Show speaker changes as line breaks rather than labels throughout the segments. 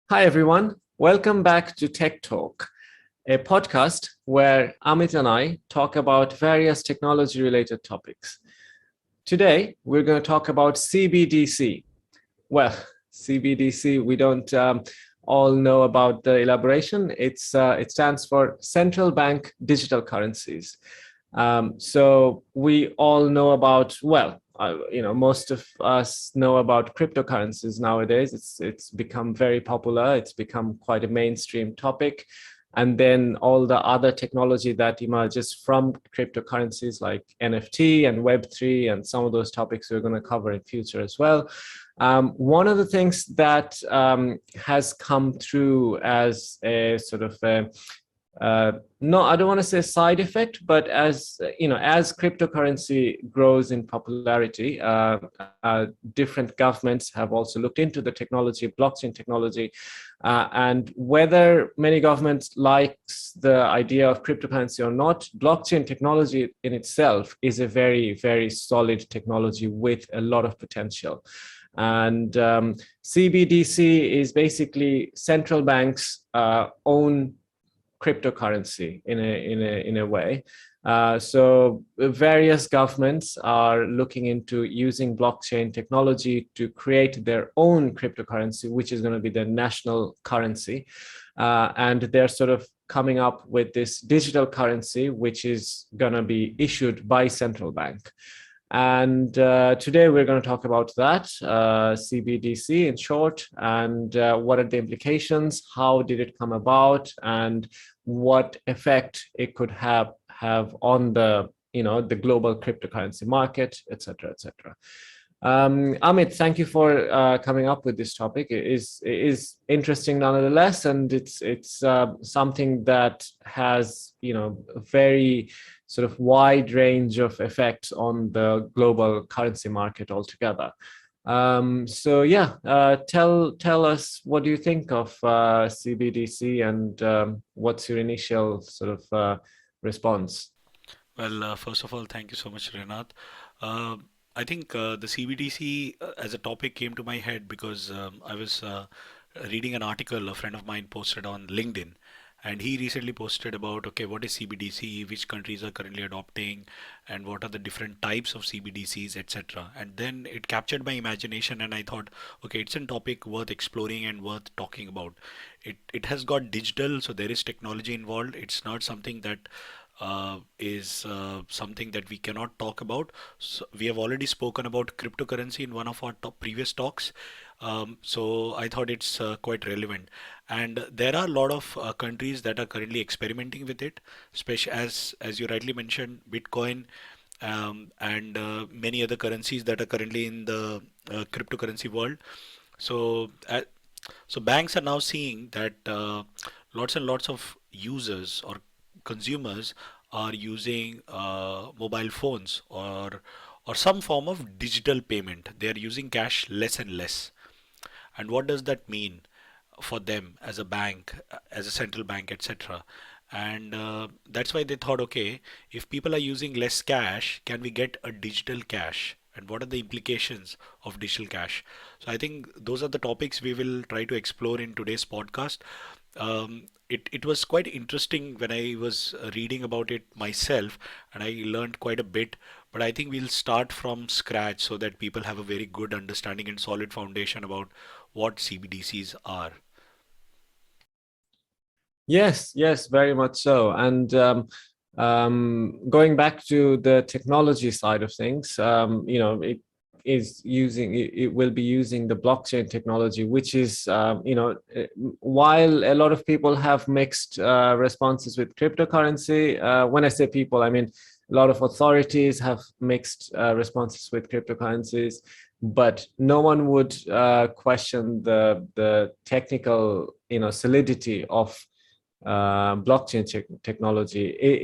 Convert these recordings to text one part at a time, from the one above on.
Hi, everyone. Welcome back to Tech Talk, a podcast where Amit and I talk about various technology related topics. Today, we're going to talk about CBDC. Well, CBDC, we don't all know about the elaboration. It stands for Central Bank Digital Currencies. So we all know about, most of us know about cryptocurrencies nowadays. It's become very popular. It's become quite a mainstream topic. And then all the other technology that emerges from cryptocurrencies like NFT and Web3 and some of those topics we're going to cover in future as well. One of the things that has come through as a sort of no, I don't want to say side effect, but as as cryptocurrency grows in popularity, different governments have also looked into the technology, blockchain technology, and whether many governments likes the idea of cryptocurrency or not, blockchain technology in itself is a very, very solid technology with a lot of potential. And CBDC is basically central banks' own cryptocurrency in a way. So various governments are looking into using blockchain technology to create their own cryptocurrency, which is going to be their national currency. And they're sort of coming up with this digital currency, which is going to be issued by central bank. And today we're going to talk about that, CBDC in short, and what are the implications, how did it come about, and what effect it could have on the the global cryptocurrency market, etc., etc. Amit, thank you for coming up with this topic. It is interesting nonetheless, and it's something that has a very sort of wide range of effects on the global currency market altogether. So yeah, tell us, what do you think of CBDC, and what's your initial sort of response?
First of all, thank you so much, Rinat. Uh, I think the CBDC as a topic came to my head because I was reading an article a friend of mine posted on LinkedIn, and he recently posted about, okay, what is CBDC, which countries are currently adopting, and what are the different types of CBDCs, etc. And then it captured my imagination, and I thought, okay, it's a topic worth exploring and worth talking about. It has got digital, so there is technology involved. It's not something that is something that we cannot talk about. So we have already spoken about cryptocurrency in one of our previous talks. So I thought it's quite relevant. And there are a lot of countries that are currently experimenting with it, especially as you rightly mentioned, Bitcoin and many other currencies that are currently in the cryptocurrency world. So, so banks are now seeing that lots and lots of users or consumers are using mobile phones or some form of digital payment. They are using cash less and less. And what does that mean for them as a bank, as a central bank, etc.? And that's why they thought, okay, if people are using less cash, can we get a digital cash? And what are the implications of digital cash? So I think those are the topics we will try to explore in today's podcast. It was quite interesting when I was reading about it myself, and I learned quite a bit. But I think we'll start from scratch so that people have a very good understanding and solid foundation about what CBDCs are.
Yes, yes, very much so. And going back to the technology side of things, it will be using the blockchain technology, which is, while a lot of people have mixed responses with cryptocurrency. When I say people, I mean a lot of authorities have mixed responses with cryptocurrencies, but no one would question the technical, solidity of blockchain technology. It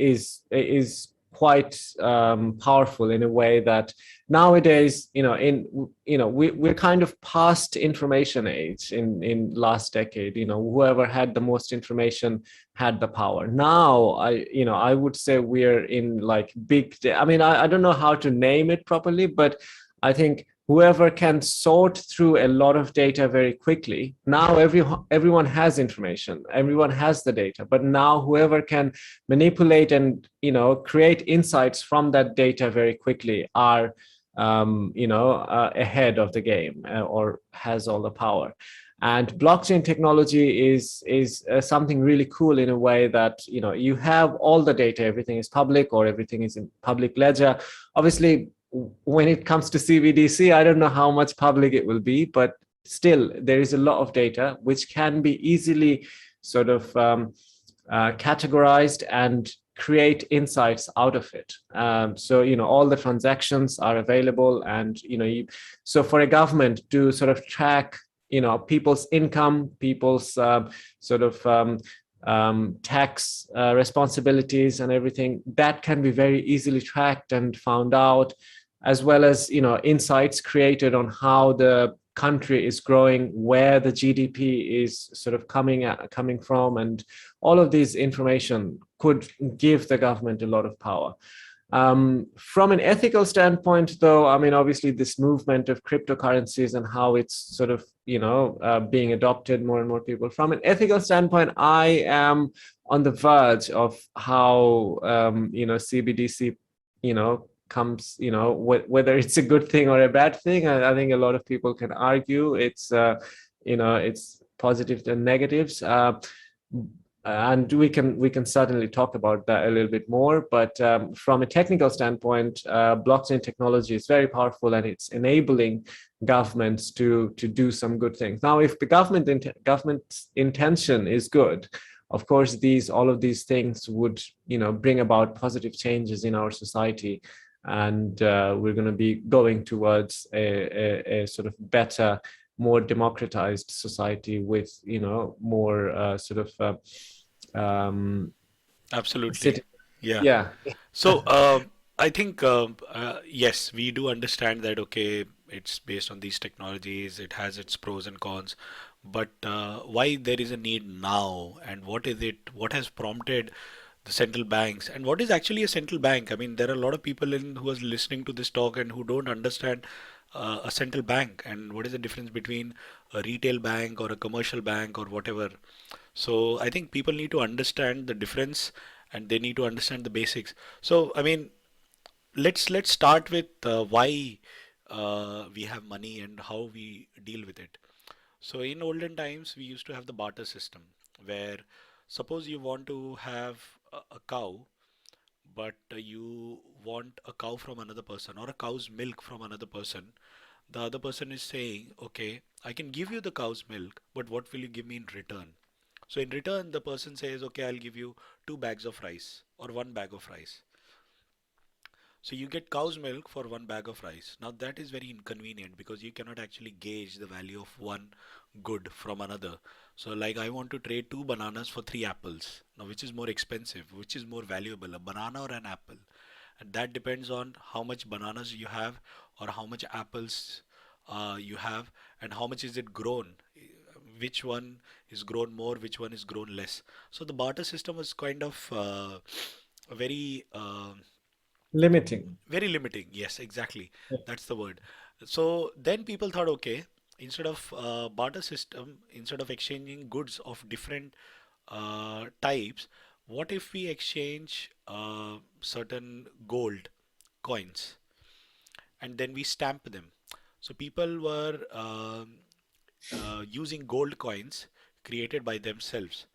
is quite powerful in a way that nowadays, we're kind of past information age in last decade. Whoever had the most information had the power. Now I would say we're in like I mean, I don't know how to name it properly, but I think whoever can sort through a lot of data very quickly. Now everyone has information, everyone has the data, but now whoever can manipulate and create insights from that data very quickly are ahead of the game, or has all the power. And blockchain technology is something really cool in a way that you have all the data, everything is public, or everything is in public ledger. Obviously, when it comes to CBDC, I don't know how much public it will be, but still there is a lot of data which can be easily sort of categorized and create insights out of it. So all the transactions are available, and so for a government to sort of track people's income, people's sort of tax responsibilities and everything, that can be very easily tracked and found out, as well as insights created on how the country is growing, where the GDP is sort of coming from, and all of these information could give the government a lot of power. From an ethical standpoint, though, I mean, obviously this movement of cryptocurrencies and how it's sort of being adopted, more and more people. From an ethical standpoint, I am on the verge of how CBDC comes, whether it's a good thing or a bad thing. I think a lot of people can argue it's positives and negatives. And we can certainly talk about that a little bit more. But from a technical standpoint, blockchain technology is very powerful, and it's enabling governments to do some good things. Now, if the government's intention is good, of course, all of these things would bring about positive changes in our society, and we're going to be going towards a sort of better, more democratized society with more sort of
Absolutely.
city.
Yeah.
Yeah.
So I think yes, we do understand that okay, it's based on these technologies, it has its pros and cons, but why there is a need now, and what is it? What has prompted the central banks, and what is actually a central bank? I mean, there are a lot of people who are listening to this talk and who don't understand a central bank and what is the difference between a retail bank or a commercial bank or whatever. So I think people need to understand the difference and they need to understand the basics. So I mean, let's start with why we have money and how we deal with it. So in olden times, we used to have the barter system where suppose you want to have a cow, but you want a cow from another person or a cow's milk from another person. The other person is saying, okay, I can give you the cow's milk, but what will you give me in return? So in return, the person says, okay, I'll give you 2 bags of rice or 1 bag of rice. So you get cow's milk for 1 bag of rice. Now that is very inconvenient because you cannot actually gauge the value of one good from another. So like I want to trade 2 bananas for 3 apples. Now which is more expensive? Which is more valuable, a banana or an apple? And that depends on how much bananas you have or how much apples you have and how much is it grown. Which one is grown more, which one is grown less. So the barter system was kind of very
Limiting.
very limiting. Yes, exactly. That's the word. So then people thought, okay, instead of barter system, instead of exchanging goods of different types, what if we exchange certain gold coins and then we stamp them? So people were using gold coins created by themselves,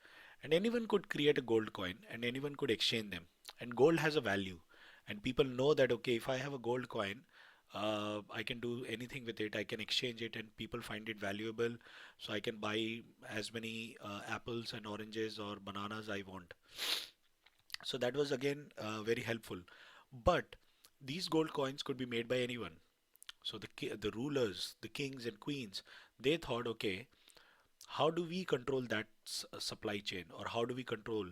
and anyone could create a gold coin and anyone could exchange them. And gold has a value, and people know that okay, if I have a gold coin, I can do anything with it. I can exchange it, and people find it valuable, so I can buy as many apples and oranges or bananas I want. So that was again very helpful. But these gold coins could be made by anyone. So the rulers, the kings and queens, they thought, okay, how do we control that supply chain, or how do we control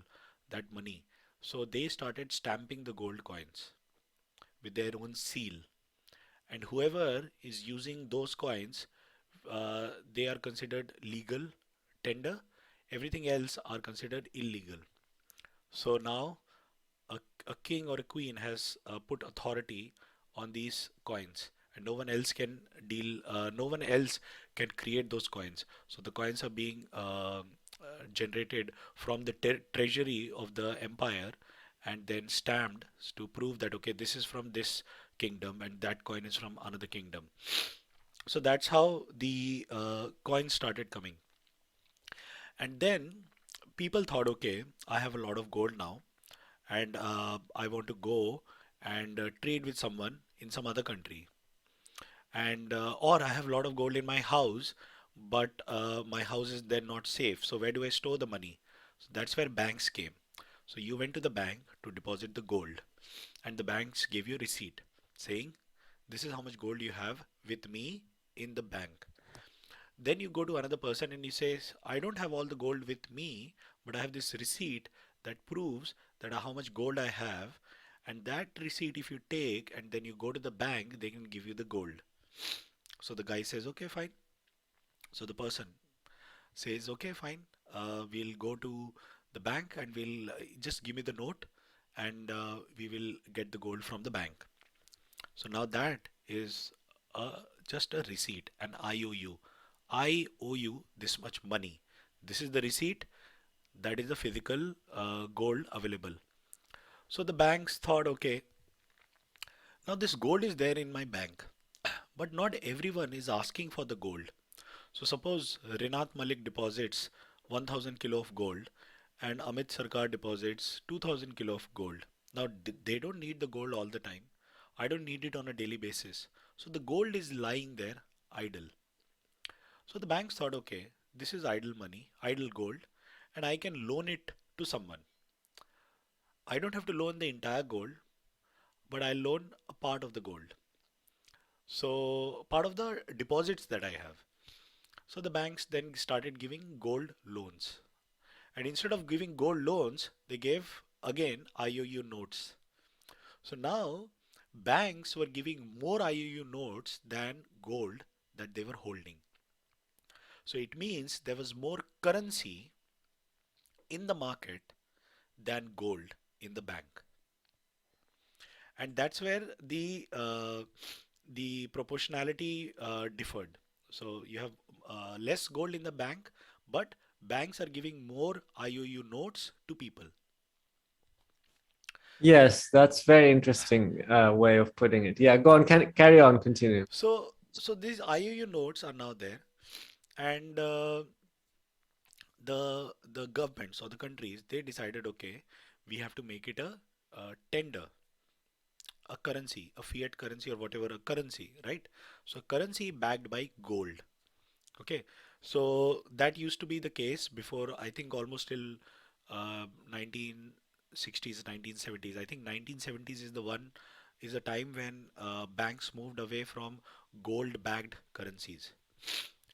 that money? So they started stamping the gold coins with their own seal, and whoever is using those coins, they are considered legal tender. Everything else are considered illegal. So now a king or a queen has put authority on these coins, and no one else can deal. No one else can create those coins. So the coins are being generated from the treasury of the empire, and then stamped to prove that okay, this is from this kingdom and that coin is from another kingdom. So that's how the coins started coming. And then people thought, okay, I have a lot of gold now, and I want to go and trade with someone in some other country. And or I have a lot of gold in my house, but my house is then not safe. So where do I store the money? So that's where banks came. So you went to the bank to deposit the gold, and the banks gave you a receipt saying, this is how much gold you have with me in the bank. Then you go to another person and he says, I don't have all the gold with me, but I have this receipt that proves that how much gold I have. And that receipt, if you take and then you go to the bank, they can give you the gold. So the guy says, okay, fine. So the person says, okay, fine. We'll go to the bank and we'll just give me the note, and we will get the gold from the bank. So now that is just a receipt, an IOU. I owe you this much money. This is the receipt. That is the physical gold available. So the banks thought, okay, now this gold is there in my bank, but not everyone is asking for the gold. So suppose Rinat Malik deposits 1000 kilo of gold and Amit Sarkar deposits 2000 kilo of gold. Now they don't need the gold all the time. I don't need it on a daily basis. So the gold is lying there idle. So the banks thought, okay, this is idle money, idle gold, and I can loan it to someone. I don't have to loan the entire gold, but I loan a part of the gold. So part of the deposits that I have. So the banks then started giving gold loans. And instead of giving gold loans, they gave again IOU notes. So now banks were giving more IOU notes than gold that they were holding. So it means there was more currency in the market than gold in the bank. And that's where the proportionality differed. So you have less gold in the bank, but banks are giving more IOU notes to people.
Yes, that's very interesting way of putting it. Yeah, go on, can carry on, continue.
So these IOU notes are now there, and the governments or the countries, they decided, okay, we have to make it a tender, a currency, a fiat currency or whatever, a currency, right? So currency backed by gold. Okay, so that used to be the case before, I think almost till 1960s, 1970s. I think 1970s is the one, is a time when banks moved away from gold-backed currencies.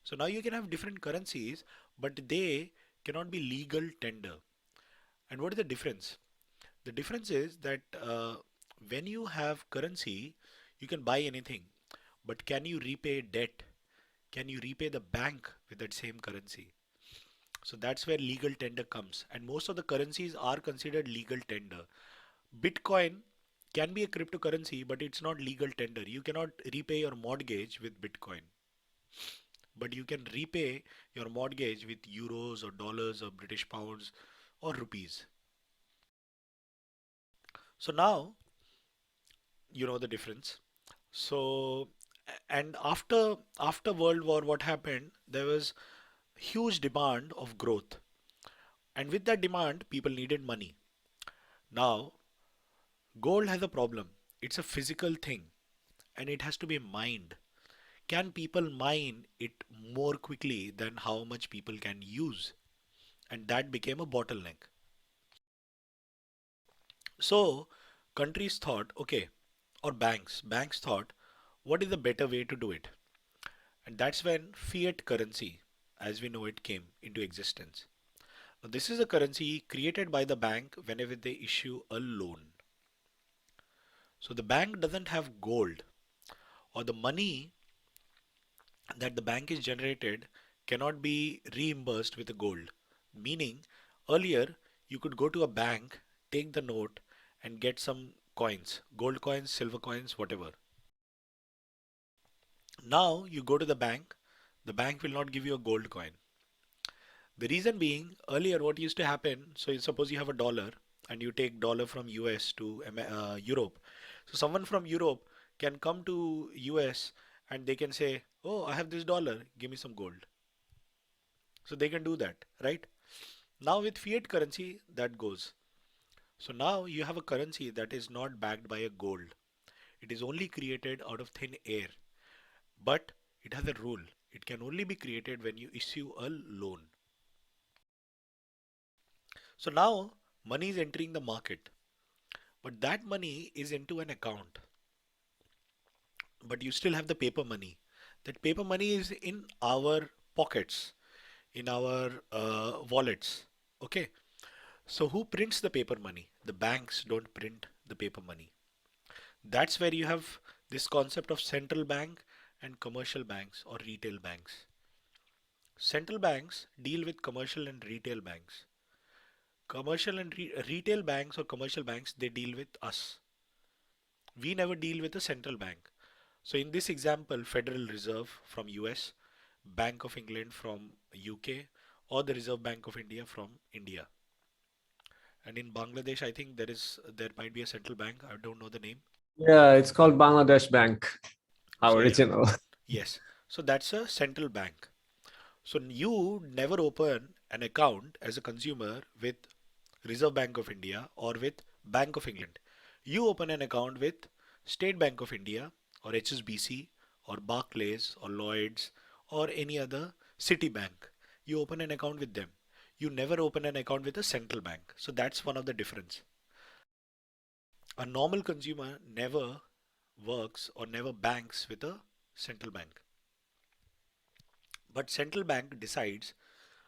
So now you can have different currencies, but they cannot be legal tender. And what is the difference? The difference is that when you have currency, you can buy anything, but can you repay debt? Can you repay the bank with that same currency? So that's where legal tender comes. And most of the currencies are considered legal tender. Bitcoin can be a cryptocurrency, but it's not legal tender. You cannot repay your mortgage with Bitcoin, but you can repay your mortgage with euros or dollars or British pounds or rupees. So now you know the difference. So and after World War, what happened? There was huge demand of growth, and with that demand, people needed money. Now, gold has a problem. It's a physical thing, and it has to be mined. Can people mine it more quickly than how much people can use? And that became a bottleneck. So, countries thought, okay, or banks thought, what is the better way to do it? And that's when fiat currency, as we know it, came into existence. Now, this is a currency created by the bank whenever they issue a loan. So the bank doesn't have gold, or the money that the bank is generated cannot be reimbursed with the gold. Meaning, earlier you could go to a bank, take the note, and get some coins, gold coins, silver coins, whatever. Now you go to the bank will not give you a gold coin. The reason being, earlier what used to happen, so suppose you have a dollar and you take dollar from US to Europe. So someone from Europe can come to US and they can say, oh, I have this dollar, give me some gold. So they can do that, right? Now with fiat currency, that goes. So now you have a currency that is not backed by a gold. It is only created out of thin air. But it has a rule. It can only be created when you issue a loan. So now money is entering the market, but that money is into an account. But you still have the paper money. That paper money is in our pockets, in our wallets. Okay. So who prints the paper money? The banks don't print the paper money. That's where you have this concept of central bank and commercial banks or retail banks. Central banks deal with commercial and retail banks. Commercial and retail banks or commercial banks, they deal with us. We never deal with a central bank. So in this example, Federal Reserve from US, Bank of England from UK, or the Reserve Bank of India from India. And in Bangladesh, I think there might be a central bank. I don't know the name.
Yeah, it's called Bangladesh Bank, our
So yeah,
original.
yes. So that's a central bank. So you never open an account as a consumer with Reserve Bank of India or with Bank of England. You open an account with State Bank of India or HSBC or Barclays or Lloyds or any other Citibank. You open an account with them. You never open an account with a central bank. So that's one of the difference. A normal consumer never works or never banks with a central bank. But central bank decides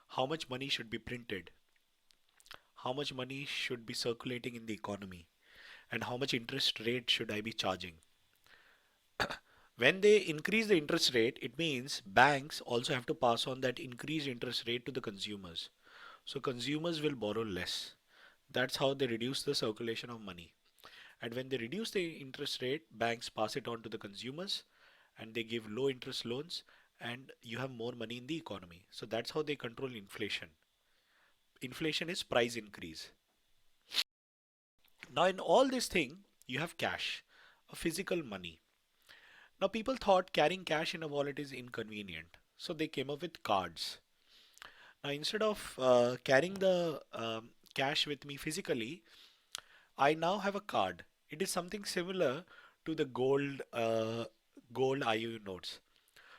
how much money should be printed, how much money should be circulating in the economy, and how much interest rate should I be charging. When they increase the interest rate, it means banks also have to pass on that increased interest rate to the consumers. So consumers will borrow less. That's how they reduce the circulation of money. And when they reduce the interest rate, banks pass it on to the consumers and they give low interest loans and you have more money in the economy. So that's how they control inflation. Inflation is price increase. Now in all this thing, you have cash, a physical money. Now people thought carrying cash in a wallet is inconvenient. So they came up with cards. Now instead of carrying the cash with me physically, I now have a card. It is something similar to the gold IOU notes.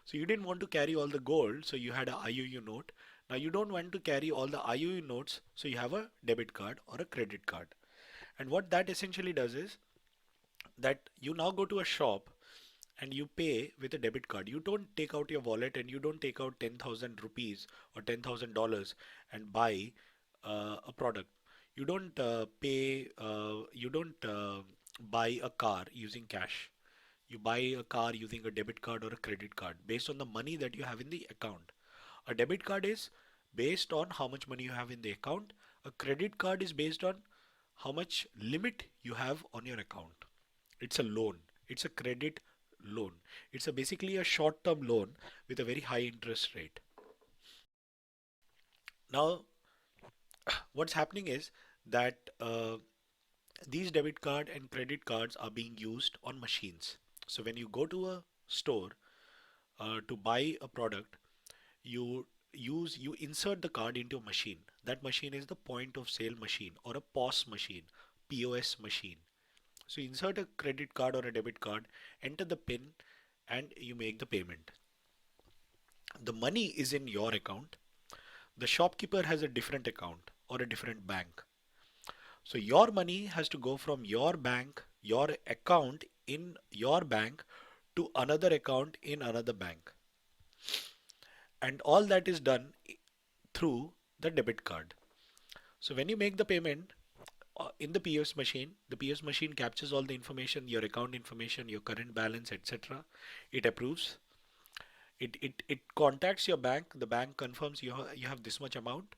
So you didn't want to carry all the gold, so you had a IOU note. Now you don't want to carry all the IOU notes, so you have a debit card or a credit card. And what that essentially does is that you now go to a shop and you pay with a debit card. You don't take out your wallet and you don't take out 10,000 rupees or $10,000 and buy a product. You don't buy a car using cash. You buy a car using a debit card or a credit card based on the money that you have in the account. A debit card is based on how much money you have in the account. A credit card is based on how much limit you have on your account. It's a loan. It's a credit loan. It's basically a short-term loan with a very high interest rate. Now, what's happening is that these debit card and credit cards are being used on machines. So when you go to a store to buy a product, you insert the card into a machine. That machine is the point of sale machine or a POS machine, POS machine. So you insert a credit card or a debit card, enter the PIN, and you make the payment. The money is in your account. The shopkeeper has a different account or a different bank. So your money has to go from your bank, your account in your bank to another account in another bank. And all that is done through the debit card. So when you make the payment in the POS machine, the POS machine captures all the information, your account information, your current balance, etc. It approves. It contacts your bank. The bank confirms you have this much amount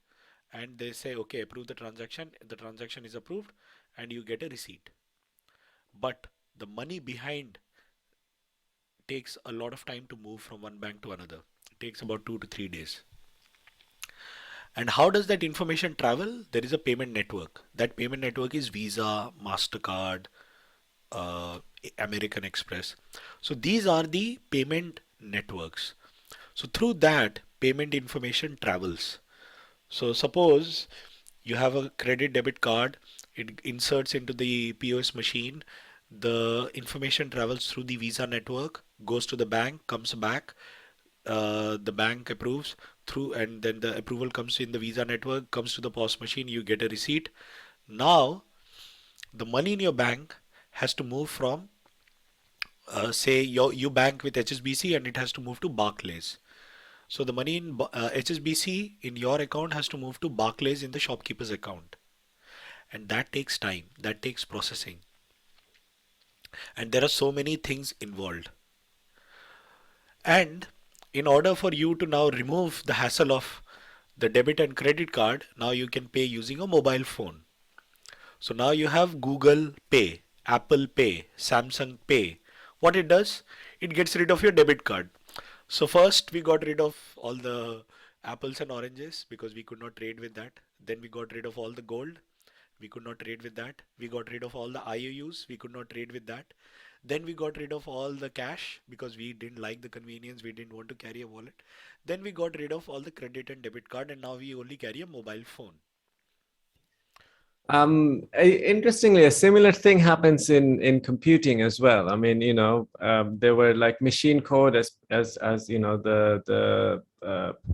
and they say, okay, approve the transaction. The transaction is approved and you get a receipt. But the money behind takes a lot of time to move from one bank to another. It takes about 2 to 3 days. And how does that information travel? There is a payment network. That payment network is Visa, MasterCard, uh, American Express. So these are the payment networks. So through that, payment information travels. So suppose you have a credit debit card, it inserts into the POS machine, the information travels through the Visa network, goes to the bank, comes back, the bank approves through, and then the approval comes in the Visa network, comes to the POS machine, you get a receipt. Now the money in your bank has to move from, say you bank with HSBC and it has to move to Barclays. So the money in HSBC in your account has to move to Barclays in the shopkeeper's account. And that takes time, that takes processing. And there are so many things involved. And in order for you to now remove the hassle of the debit and credit card, now you can pay using a mobile phone. So now you have Google Pay, Apple Pay, Samsung Pay. What it does, it gets rid of your debit card. So first we got rid of all the apples and oranges because we could not trade with that. Then we got rid of all the gold. We could not trade with that. We got rid of all the IOUs. We could not trade with that. Then we got rid of all the cash because we didn't like the convenience. We didn't want to carry a wallet. Then we got rid of all the credit and debit card, and now we only carry a mobile phone.
Interestingly, a similar thing happens in computing as well. I mean, there were like machine code as the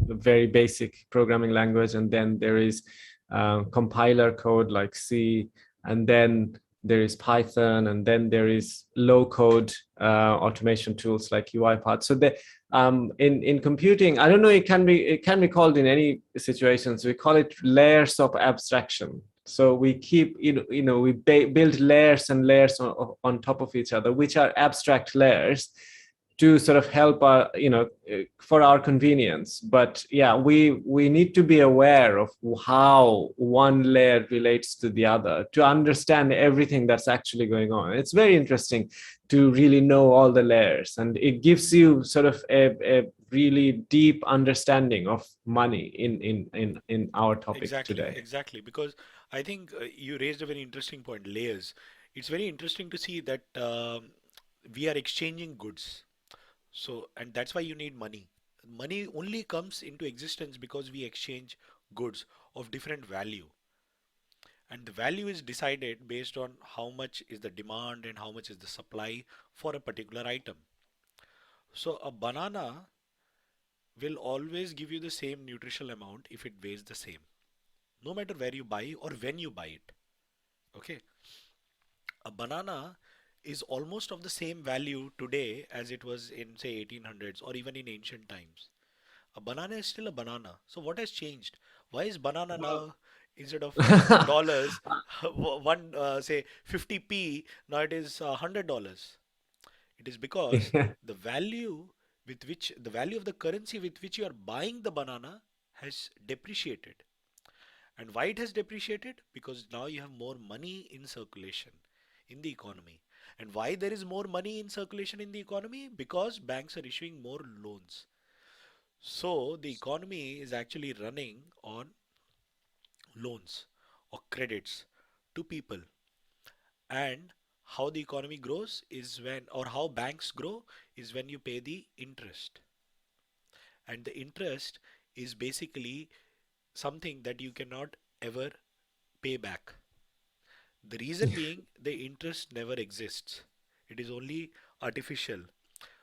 very basic programming language, and then there is compiler code like C, and then there is Python, and then there is low code automation tools like UiPath. So in computing, I don't know, it can be called in any situations. We call it layers of abstraction. So we keep, we build layers and layers on top of each other, which are abstract layers to sort of help for our convenience. But yeah, we need to be aware of how one layer relates to the other to understand everything that's actually going on. It's very interesting to really know all the layers, and it gives you sort of a really deep understanding of money in our topic today.
Exactly, because I think you raised a very interesting point, layers. It's very interesting to see that we are exchanging goods. So, and that's why you need money. Money only comes into existence because we exchange goods of different value. And the value is decided based on how much is the demand and how much is the supply for a particular item. So, a banana will always give you the same nutritional amount if it weighs the same, no matter where you buy or when you buy it. Okay. A banana is almost of the same value today as it was in, say, 1800s or even in ancient times. A banana is still a banana. So what has changed? Why is banana now, instead of dollars, one say 50p, now it is $100? It is because the value of the currency with which you are buying the banana has depreciated. And why it has depreciated? Because now you have more money in circulation in the economy. And why there is more money in circulation in the economy? Because banks are issuing more loans. So the economy is actually running on loans or credits to people. And how the economy grows is when, or how banks grow is when you pay the interest. And the interest is basically something that you cannot ever pay back. The reason being the interest never exists. It is only artificial.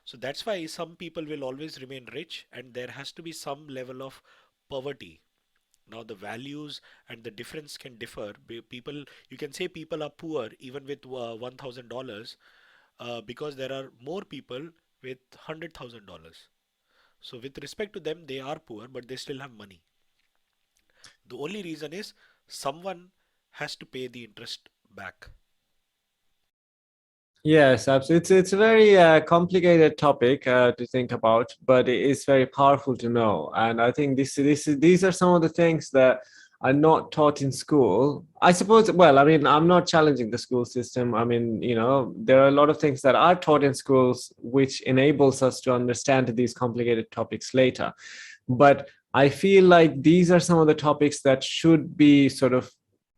So that's why some people will always remain rich and there has to be some level of poverty. Now the values and the difference can differ. People, you can say people are poor even with $1,000 because there are more people with $100,000. So with respect to them, they are poor, but they still have money. The only reason is someone has to pay the interest back.
Yes, absolutely. It's a very complicated topic to think about, but it is very powerful to know. And I think these are some of the things that are not taught in school. I suppose, well, I mean, I'm not challenging the school system. I mean, there are a lot of things that are taught in schools which enables us to understand these complicated topics later. But I feel like these are some of the topics that should be sort of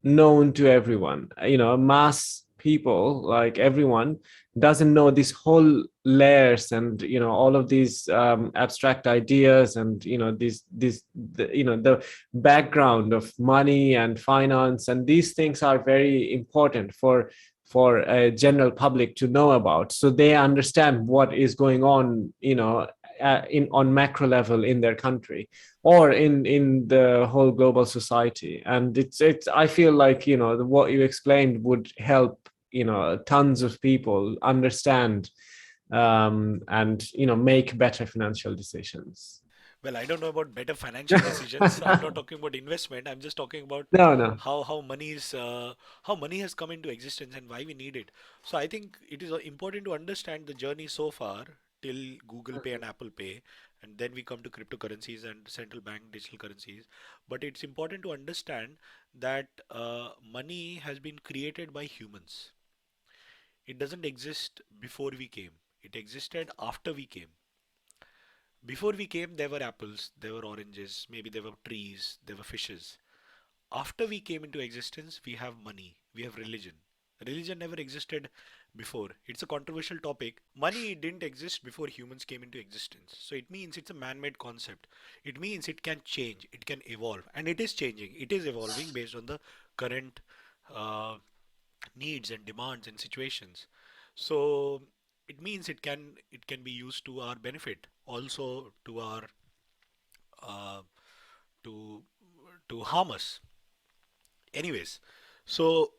known to everyone. Mass people, like everyone, doesn't know these whole layers and all of these abstract ideas and the background of money and finance, and these things are very important for a general public to know about, so they understand what is going on, in on macro level in their country or in the whole global society. And it's I feel like what you explained would help tons of people understand and make better financial decisions.
Well, I don't know about better financial decisions. I'm not talking about investment. I'm just talking about
No, no.
how money is how money has come into existence and why we need it. So I think it is important to understand the journey so far till Google Pay and Apple Pay, and then we come to cryptocurrencies and central bank digital currencies. But it's important to understand that money has been created by humans. It doesn't exist before we came. It existed after we came. Before we came, there were apples, there were oranges, maybe there were trees, there were fishes. After we came into existence, we have money, we have religion. Religion never existed before. It's a controversial topic. Money didn't exist before humans came into existence. So it means it's a man made concept. It means it can change, it can evolve, and it is changing, it is evolving based on the current uh, needs and demands and situations. So it means it can be used to our benefit, also to our uh, to to harm us. Anyways, so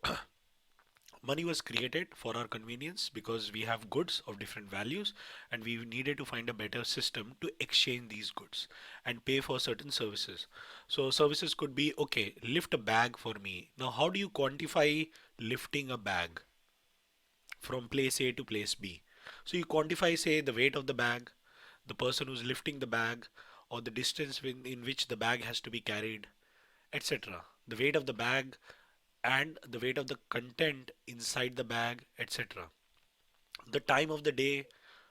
money was created for our convenience because we have goods of different values and we needed to find a better system to exchange these goods and pay for certain services. So services could be, okay, lift a bag for me. Now, how do you quantify lifting a bag from place A to place B? So you quantify, say, the weight of the bag, the person who's lifting the bag, or the distance in which the bag has to be carried, etc. The weight of the bag and the weight of the content inside the bag, etc. The time of the day.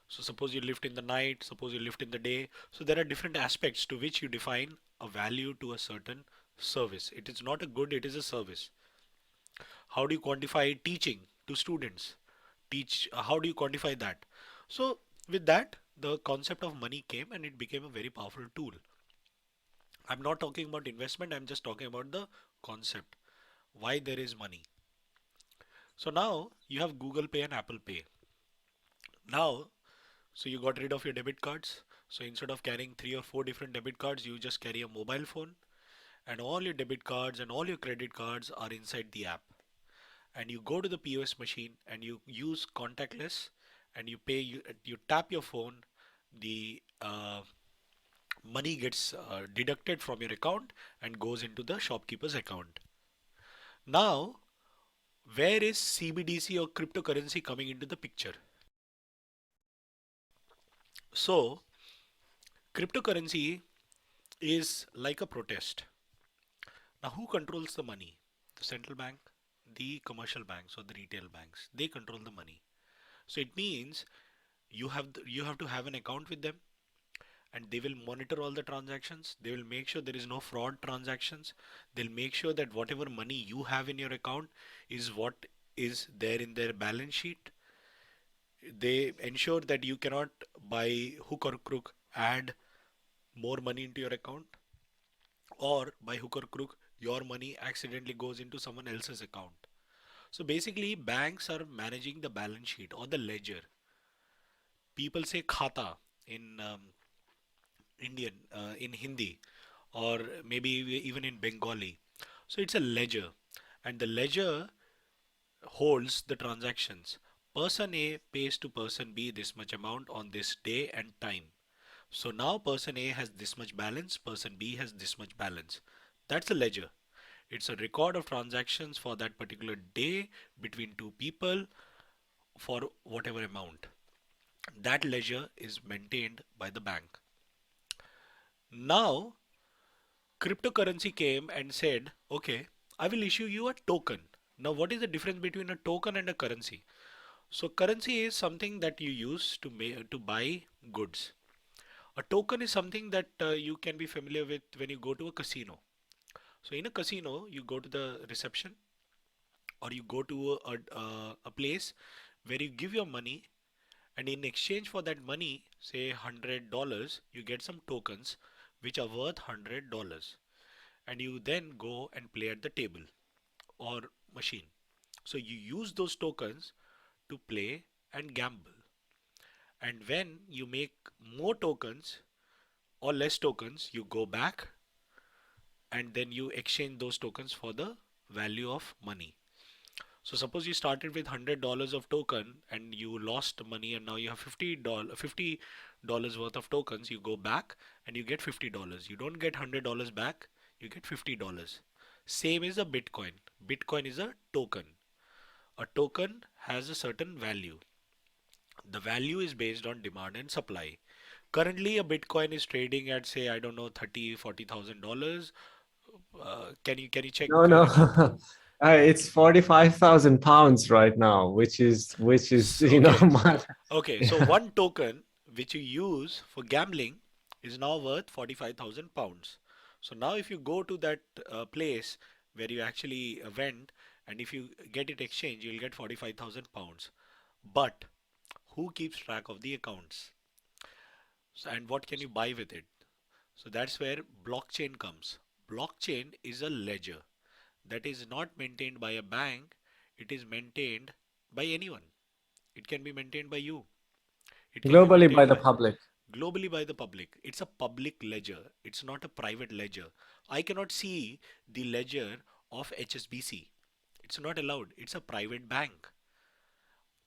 So suppose you lift in the night, suppose you lift in the day. So there are different aspects to which you define a value to a certain service. It is not a good, it is a service. How do you quantify teaching to students? How do you quantify that? So with that, the concept of money came and it became a very powerful tool. I'm not talking about investment, I'm just talking about the concept. Why there is money. So now you have Google Pay and Apple Pay. Now, so you got rid of your debit cards. So instead of carrying three or four different debit cards, you just carry a mobile phone, and all your debit cards and all your credit cards are inside the app. And you go to the POS machine and you use contactless, and you pay. You tap your phone. The money gets deducted from your account and goes into the shopkeeper's account. Now, where is CBDC or cryptocurrency coming into the picture? So, cryptocurrency is like a protest. Now, who controls the money? The central bank, the commercial banks, or the retail banks. They control the money. So it means you have to have an account with them, and they will monitor all the transactions. They will make sure there is no fraud transactions. They'll make sure that whatever money you have in your account is what is there in their balance sheet. They ensure that you cannot, by hook or crook, add more money into your account, or by hook or crook, your money accidentally goes into someone else's account. So basically, banks are managing the balance sheet or the ledger. People say khata in Indian, in Hindi, or maybe even in Bengali. So it's a ledger, and the ledger holds the transactions. Person A pays to person B this much amount on this day and time. So now person A has this much balance, person B has this much balance. That's a ledger. It's a record of transactions for that particular day between two people for whatever amount. That ledger is maintained by the bank. Now, Cryptocurrency came and said, okay, I will issue you a token. Now, what is the difference between a token and a currency? So, currency is something that you use to buy goods. A token is something that you can be familiar with when you go to a casino. So, in a casino, you go to the reception or you go to a place where you give your money, and in exchange for that money, say $100, you get some tokens which are worth $100, and you then go and play at the table or machine. So you use those tokens to play and gamble. And when you make more tokens or less tokens, you go back and then you exchange those tokens for the value of money. So suppose you started with $100 of token and you lost money, and now you have $50 worth of tokens. You go back and you get $50. You don't get $100 back, you get $50. Same is a Bitcoin. Bitcoin is a token. A token has a certain value. The value is based on demand and supply. Currently, a Bitcoin is trading at, say, I don't know, 30, $40,000. Can you check,
No, no.
Renath?
It's 45,000 pounds right now, which is
Okay,
my,
okay. So
yeah.
one token which you use for gambling is now worth 45,000 pounds. So now if you go to that place where you actually went, and if you get it exchanged, you'll get 45,000 pounds. But who keeps track of the accounts? So, and what can you buy with it? So that's where blockchain comes. Blockchain is a ledger that is not maintained by a bank, it is maintained by anyone. It can be maintained by you. It can be
Globally by
maintained
the
by
public.
globally by the public. It's a public ledger. It's not a private ledger. I cannot see the ledger of HSBC. It's not allowed. It's a private bank.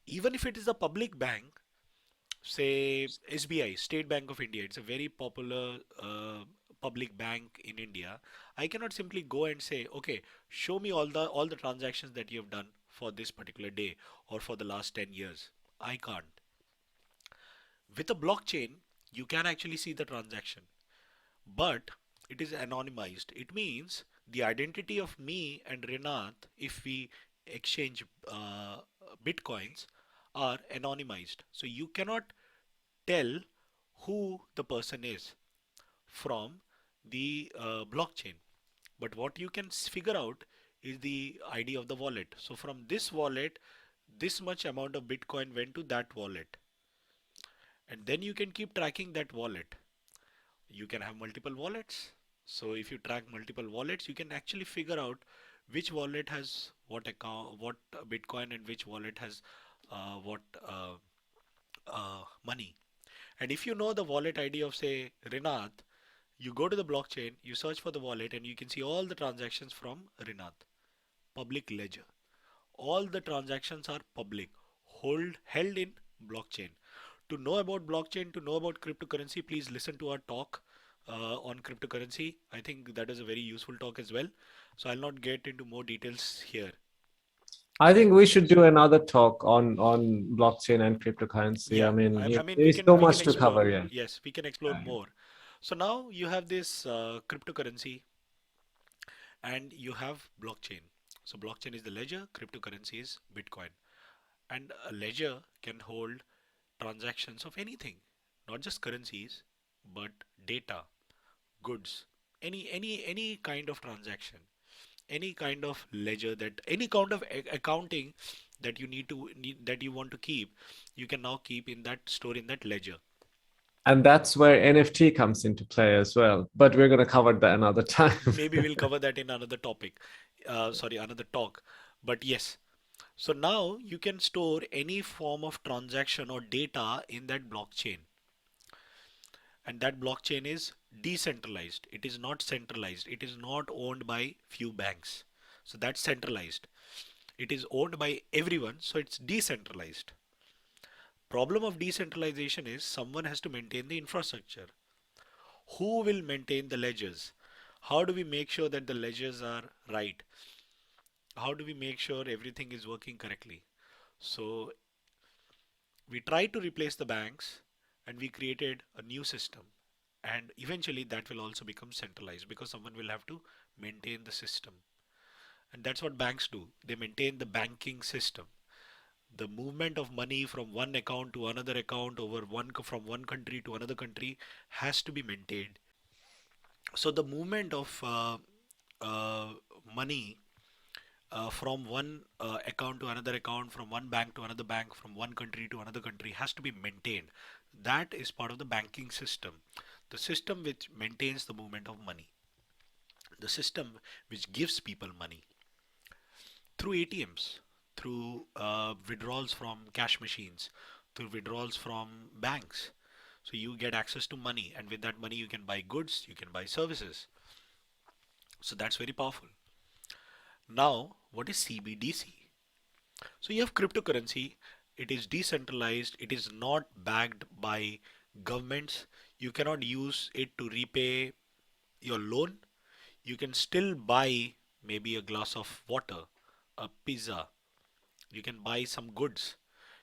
Even if it is a public bank, say SBI, State Bank of India, it's a very popular public bank in India. I cannot simply go and say, okay, show me all the transactions that you have done for this particular day or for the last 10 years. I can't. With a blockchain, you can actually see the transaction, but it is anonymized. It means the identity of me and Rinat, if we exchange bitcoins, are anonymized. So you cannot tell who the person is from the blockchain. But what you can figure out is the ID of the wallet. So from this wallet, this much amount of Bitcoin went to that wallet. And then you can keep tracking that wallet. You can have multiple wallets. So if you track multiple wallets, you can actually figure out which wallet has what account, what Bitcoin, and which wallet has what money. And if you know the wallet ID of, say, Rinat, you go to the blockchain, you search for the wallet, and you can see all the transactions from Rinat. Public ledger. All the transactions are public, held in blockchain. To know about blockchain, to know about cryptocurrency, please listen to our talk on cryptocurrency. I think that is a very useful talk as well. So I'll not get into more details here.
I
So
think we should do another talk on blockchain and cryptocurrency. I
yeah,
mean,
I mean
there is so
we can
much to
explore.
cover. Yeah.
Yes, we can explore more. So now you have this cryptocurrency and you have blockchain. So blockchain is the ledger, cryptocurrency is Bitcoin. And a ledger can hold transactions of anything, not just currencies, but data, goods, any kind of transaction, any kind of ledger, that any kind of accounting that that you want to keep, you can now keep in that store in that ledger.
And that's where NFT comes into play as well. But we're going to cover that another time.
Maybe we'll cover that in another topic. Sorry, another talk. But yes, so now you can store any form of transaction or data in that blockchain. And that blockchain is decentralized. It is not centralized. It is not owned by few banks. So that's centralized. It is owned by everyone, so it's decentralized. Problem of decentralization is someone has to maintain the infrastructure. Who will maintain the ledgers? How do we make sure that the ledgers are right? How do we make sure everything is working correctly? So we tried to replace the banks and we created a new system. and eventually that will also become centralized because someone will have to maintain the system. And that's what banks do. They maintain the banking system. The movement of money from one account to another account over from one country to another country has to be maintained. So the movement of uh, money from one account to another account, from one bank to another bank, from one country to another country has to be maintained. That is part of the banking system, the system which maintains the movement of money, the system which gives people money through ATMs, through withdrawals from cash machines, through withdrawals from banks. So you get access to money, and with that money, you can buy goods, you can buy services. So that's very powerful. Now, what is CBDC? So you have cryptocurrency, it is decentralized, it is not backed by governments. You cannot use it to repay your loan. You can still buy maybe a glass of water, a pizza, you can buy some goods,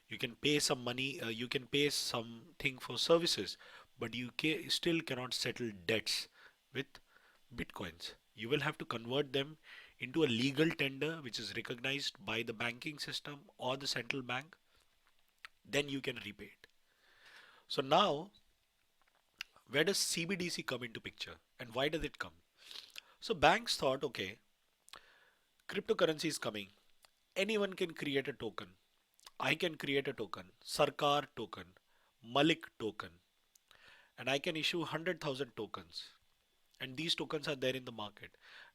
you can pay some money, you can pay something for services, but you still cannot settle debts with bitcoins. You will have to convert them into a legal tender which is recognized by the banking system or the central bank, then you can repay it. So now, where does CBDC come into picture and why does it come? So banks thought, okay, cryptocurrency is coming, anyone can create a token. I can create a token, Sarkar token, Malik token, and I can issue 100,000 tokens. And these tokens are there in the market.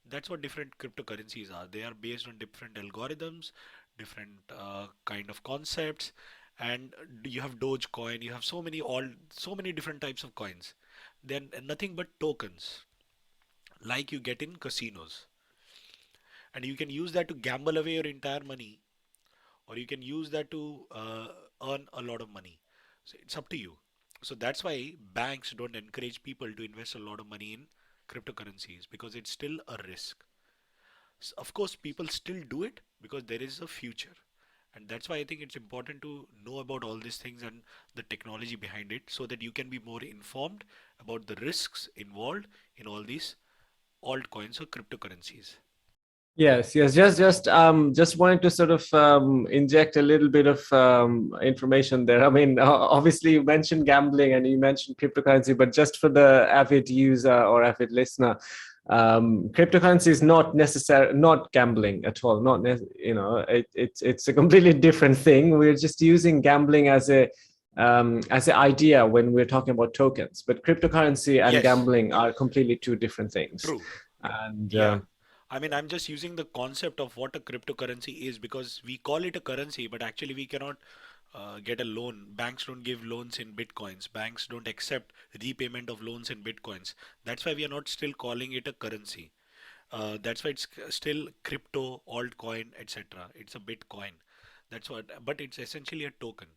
That's what different cryptocurrencies are. They are based on different algorithms, different kind of concepts, and you have Dogecoin. You have so many different types of coins. Then nothing but tokens, like you get in casinos, and you can use that to gamble away your entire money, or you can use that to earn a lot of money. So it's up to you. So that's why banks don't encourage people to invest a lot of money in cryptocurrencies because it's still a risk. Of course, people still do it because there is a future. And that's why I think it's important to know about all these things and the technology behind it so that you can be more informed about the risks involved in all these altcoins or cryptocurrencies.
Yes, yes. Just wanted to sort of inject a little bit of information there. I mean, obviously you mentioned gambling and you mentioned cryptocurrency, but just for the avid user or avid listener, cryptocurrency is not necessarily not gambling at all. Not it's a completely different thing. We're just using gambling as an idea when we're talking about tokens, but cryptocurrency and
Yes,
gambling are completely two different things.
true.
And
Yeah. I mean, I'm just using the concept of what a cryptocurrency is because we call it a currency, but actually we cannot get a loan. Banks don't give loans in bitcoins. Banks don't accept repayment of loans in bitcoins. That's why we are not still calling it a currency. That's why it's still crypto, altcoin, etc. It's a bitcoin. That's what, but it's essentially a token.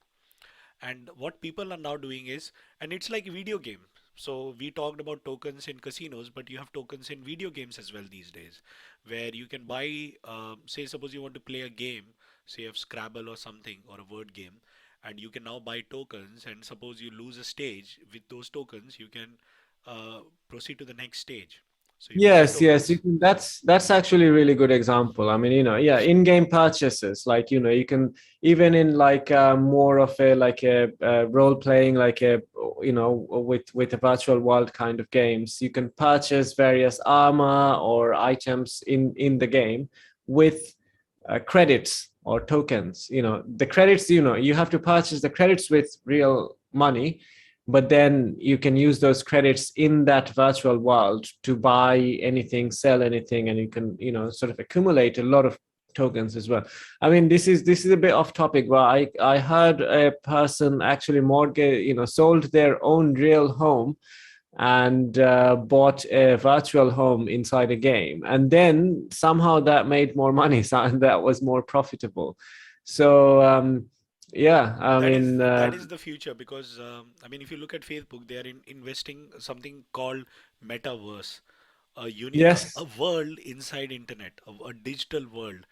And what people are now doing is, and it's like a video game. So we talked about tokens in casinos, but you have tokens in video games as well these days, where you can buy, say, suppose you want to play a game, say of Scrabble or something, or a word game, and you can now buy tokens. And suppose you lose a stage, with those tokens, you can uh, proceed to the next stage. So you buy
yes, yes,
tokens.
that's actually a really good example. I mean, yeah, in-game purchases, like you can even in like more of a like a role playing, like a with a virtual world kind of games, you can purchase various armor or items in the game with credits or tokens. The credits, you have to purchase the credits with real money, but then you can use those credits in that virtual world to buy anything, sell anything, and you can sort of accumulate a lot of tokens as well. I mean, this is a bit off topic, but I heard a person actually mortgage sold their own real home and bought a virtual home inside a game, and then somehow that made more money, so that was more profitable. So yeah, I mean,
That is the future because I mean, if you look at Facebook, they are investing something called metaverse, a
yes.
world inside internet, a digital world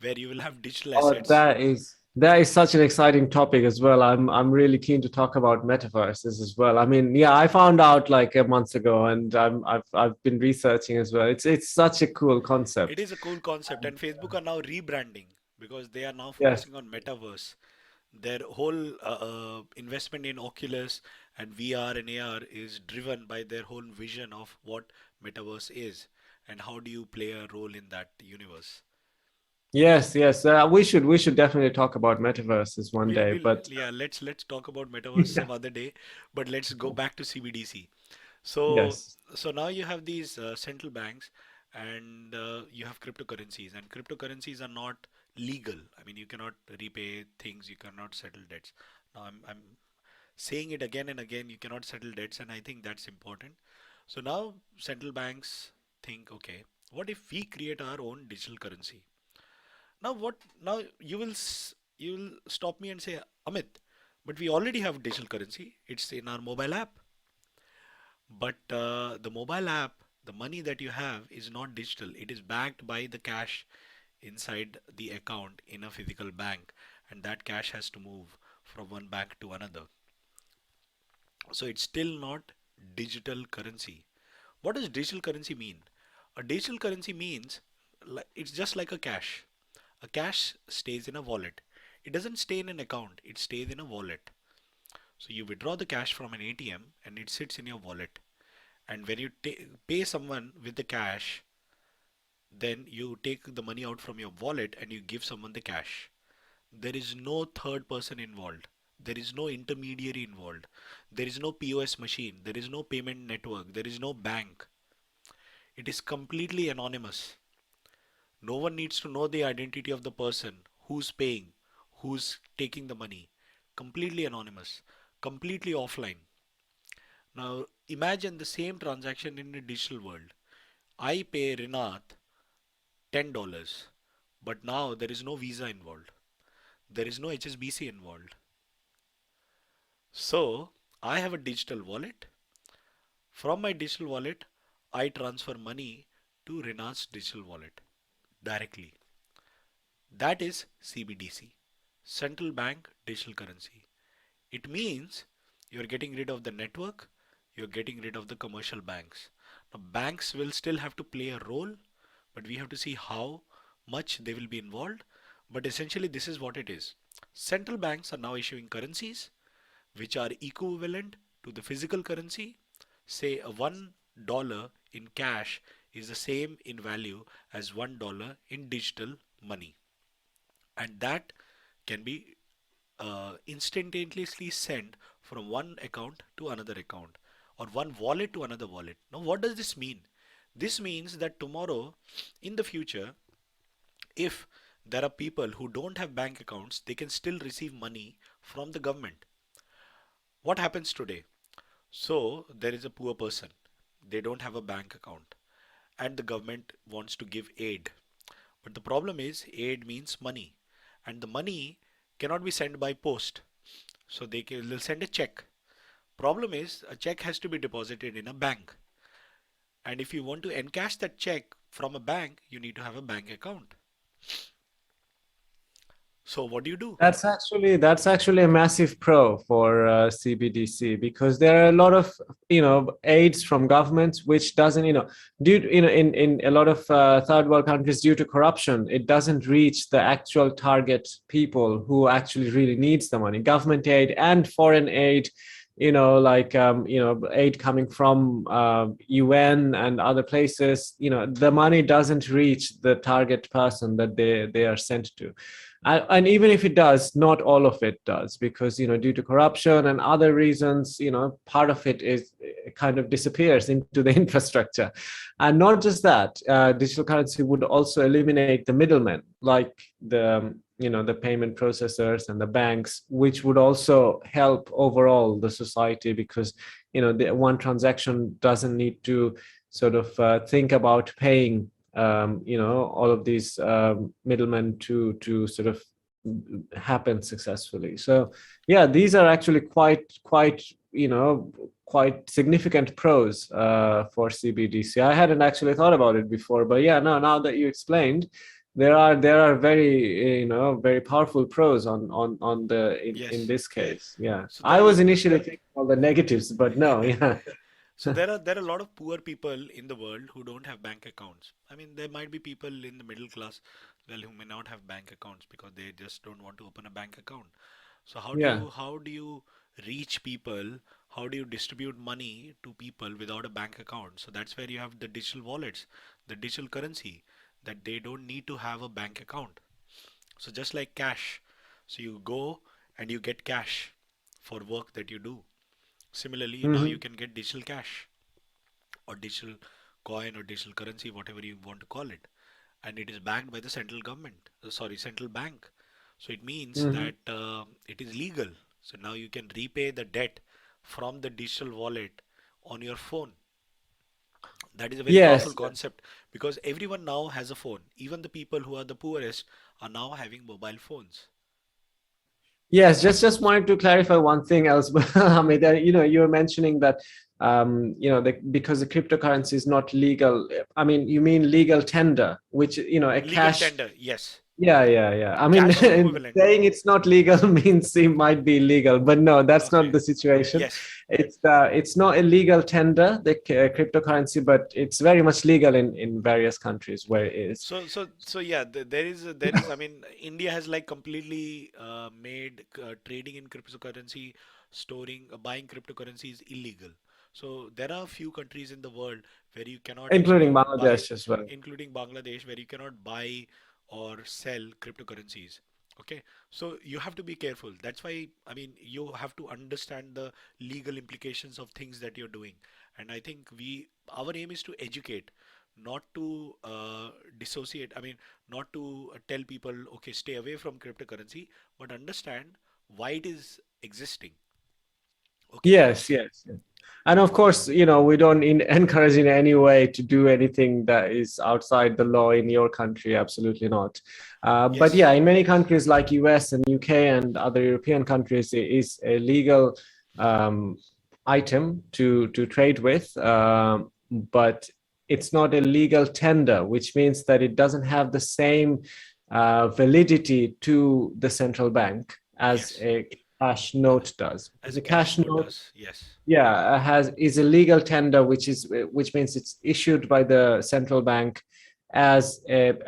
where you will have digital
Oh,
assets.
That is such an exciting topic as well. I'm really keen to talk about metaverses as well. I mean, yeah, I found out like a month ago, and I've been researching as well. It's such a cool
It
concept.
is a cool concept, and Facebook are now rebranding because they are now
Yes.
focusing on metaverse. Their whole investment in Oculus and VR and AR is driven by their whole vision of what metaverse is and how do you play a role in that universe.
Yes, yes. We should definitely talk about metaverses one
We'll,
day.
we'll,
But
yeah, let's talk about metaverse
yeah.
some other day, but let's go back to CBDC. So,
Yes.
so now you have these central banks, and you have cryptocurrencies, and cryptocurrencies are not legal. I mean, you cannot repay things, you cannot settle debts. Now, I'm saying it again and again, you cannot settle debts, and I think that's important. So now central banks think, okay, what if we create our own digital currency? Now what? Now you will stop me and say, Amit, but we already have digital currency. It's in our mobile app. But the mobile app, the money that you have is not digital. It is backed by the cash inside the account in a physical bank, and that cash has to move from one bank to another. So it's still not digital currency. What does digital currency mean? A digital currency means it's just like a cash. A cash stays in a wallet. It doesn't stay in an account, it stays in a wallet. So you withdraw the cash from an ATM and it sits in your wallet. And when you pay someone with the cash, then you take the money out from your wallet and you give someone the cash. There is no third person involved. There is no intermediary involved. There is no POS machine. There is no payment network. There is no bank. It is completely anonymous. No one needs to know the identity of the person who's paying, who's taking the money. Completely anonymous, completely offline. Now imagine the same transaction in a digital world. I pay Rinat $10, but now there is no Visa involved. There is no HSBC involved. So I have a digital wallet. From my digital wallet, I transfer money to Rinat's digital wallet directly. That is CBDC, Central Bank Digital Currency. It means you're getting rid of the network, you're getting rid of the commercial banks. Now, banks will still have to play a role, but we have to see how much they will be involved. But essentially, this is what it is. Central banks are now issuing currencies which are equivalent to the physical currency. Say a $1 in cash is the same in value as $1 in digital money, and that can be instantaneously sent from one account to another account or one wallet to another wallet. Now, what does this mean? This means that tomorrow, in the future, if there are people who don't have bank accounts, they can still receive money from the government. What happens today? So, there is a poor person, they don't have a bank account, and the government wants to give aid. But the problem is, aid means money, and the money cannot be sent by post. So they'll send a check. Problem is, a check has to be deposited in a bank. And if you want to encash that check from a bank, you need to have a bank account. So what do you do?
That's actually a massive pro for CBDC, because there are a lot of aids from governments which doesn't due to, in a lot of third world countries, due to corruption, it doesn't reach the actual target people who actually really needs the money. Government aid and foreign aid, like aid coming from UN and other places, the money doesn't reach the target person that they are sent to. And even if it does, not all of it does, because due to corruption and other reasons, part of it is kind of disappears into the infrastructure. And not just that, digital currency would also eliminate the middlemen, like the payment processors and the banks, which would also help overall the society, because the one transaction doesn't need to sort of think about paying all of these middlemen to sort of happen successfully. So yeah, these are actually quite significant pros for CBDC. I hadn't actually thought about it before, but yeah, no, now that you explained, there are very very powerful pros on the in
Yes.
this case. Yeah,
So
I
there
was
are
initially thinking all the negatives, but no, yeah.
so there are a lot of poor people in the world who don't have bank accounts. I mean, there might be people in the middle class, well, who may not have bank accounts because they just don't want to open a bank account. So
Yeah.
how do you reach people? How do you distribute money to people without a bank account? So that's where you have the digital wallets, the digital currency, that they don't need to have a bank account. So just like cash, so you go and you get cash for work that you do. Similarly, now you
Hmm.
can get digital cash or digital coin or digital currency, whatever you want to call it, and it is backed by the central government, sorry, central bank. So it means
Hmm.
that it is legal. So now you can repay the debt from the digital wallet on your phone. That is a very powerful
Yes.
concept because everyone now has a phone. Even the people who are the poorest are now having mobile phones.
Yes, just wanted to clarify one thing else, Hamid. You were mentioning that because the cryptocurrency is not legal. I mean, you mean legal tender, which a
Legal
cash.
tender, yes.
Yeah. I mean,
Cash is equivalent.
saying it's not legal means it might be illegal, but no, that's not
Okay.
the situation.
Yes.
It's not a legal tender, the cryptocurrency, but it's very much legal in various countries where it is.
So yeah, there is. I mean, India has like completely made trading in cryptocurrency, storing, buying cryptocurrency is illegal. So there are a few countries in the world where you cannot
Including
actually buy,
Bangladesh as well.
including Bangladesh, where you cannot buy or sell cryptocurrencies. Okay, so you have to be careful. That's why, I mean, you have to understand the legal implications of things that you're doing. And I think our aim is to educate, not to dissociate. I mean, not to tell people, okay, stay away from cryptocurrency, but understand why it is existing. Okay.
Yes. And of course, we don't encourage in any way to do anything that is outside the law in your country. Absolutely not. But
Yes.
yeah, in many countries like US and UK and other European countries, it is a legal um, item to trade with, but it's not a legal tender, which means that it doesn't have the same validity to the central bank as
Yes.
a cash
Uh,
note does.
As
Because
a
a
cash
cash
note
note,
does. Yes.
yeah, has is a legal tender, which means it's issued by the central bank as in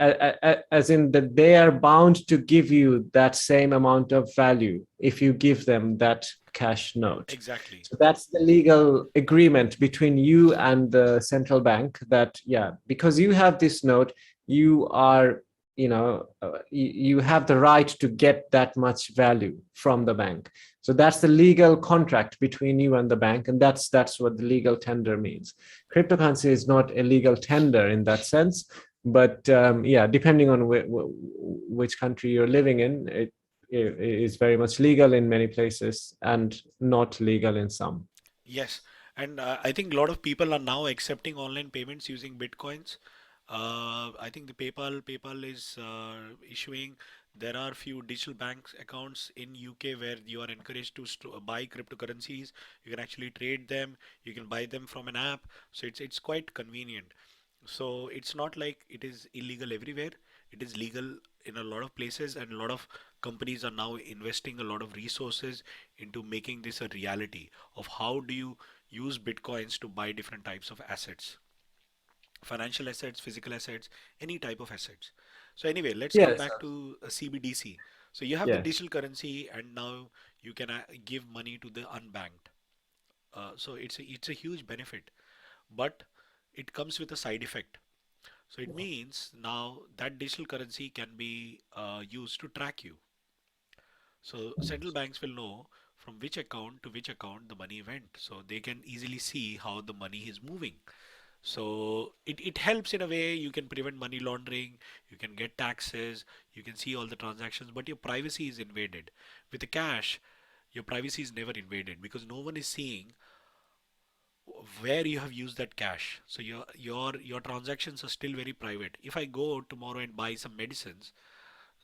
that they are bound to give you that same amount of value if you give them that cash note.
Exactly.
So that's the legal agreement between you and the central bank that, yeah, because you have this note, you are you have the right to get that much value from the bank. So that's the legal contract between you and the bank, and that's what the legal tender means. Cryptocurrency is not a legal tender in that sense, but yeah, depending on which country you're living in, it is very much legal in many places and not legal in some.
Yes, and I think a lot of people are now accepting online payments using bitcoins. I think the PayPal is issuing. There are few digital bank accounts in UK where you are encouraged to buy cryptocurrencies. You can actually trade them. You can buy them from an app. So it's quite convenient. So it's not like it is illegal everywhere. It is legal in a lot of places, and a lot of companies are now investing a lot of resources into making this a reality of how do you use bitcoins to buy different types of assets, financial assets, physical assets, any type of assets. So anyway, let's come
Yes.
back to CBDC. So you have the
Yes.
digital currency, and now you can give money to the unbanked. So it's a huge benefit, but it comes with a side effect. So it means now that digital currency can be used to track you. So central banks will know from which account to which account the money went. So they can easily see how the money is moving. So it helps in a way. You can prevent money laundering, you can get taxes, you can see all the transactions, but your privacy is invaded. With the cash, your privacy is never invaded because no one is seeing where you have used that cash. So your transactions are still very private. If I go tomorrow and buy some medicines,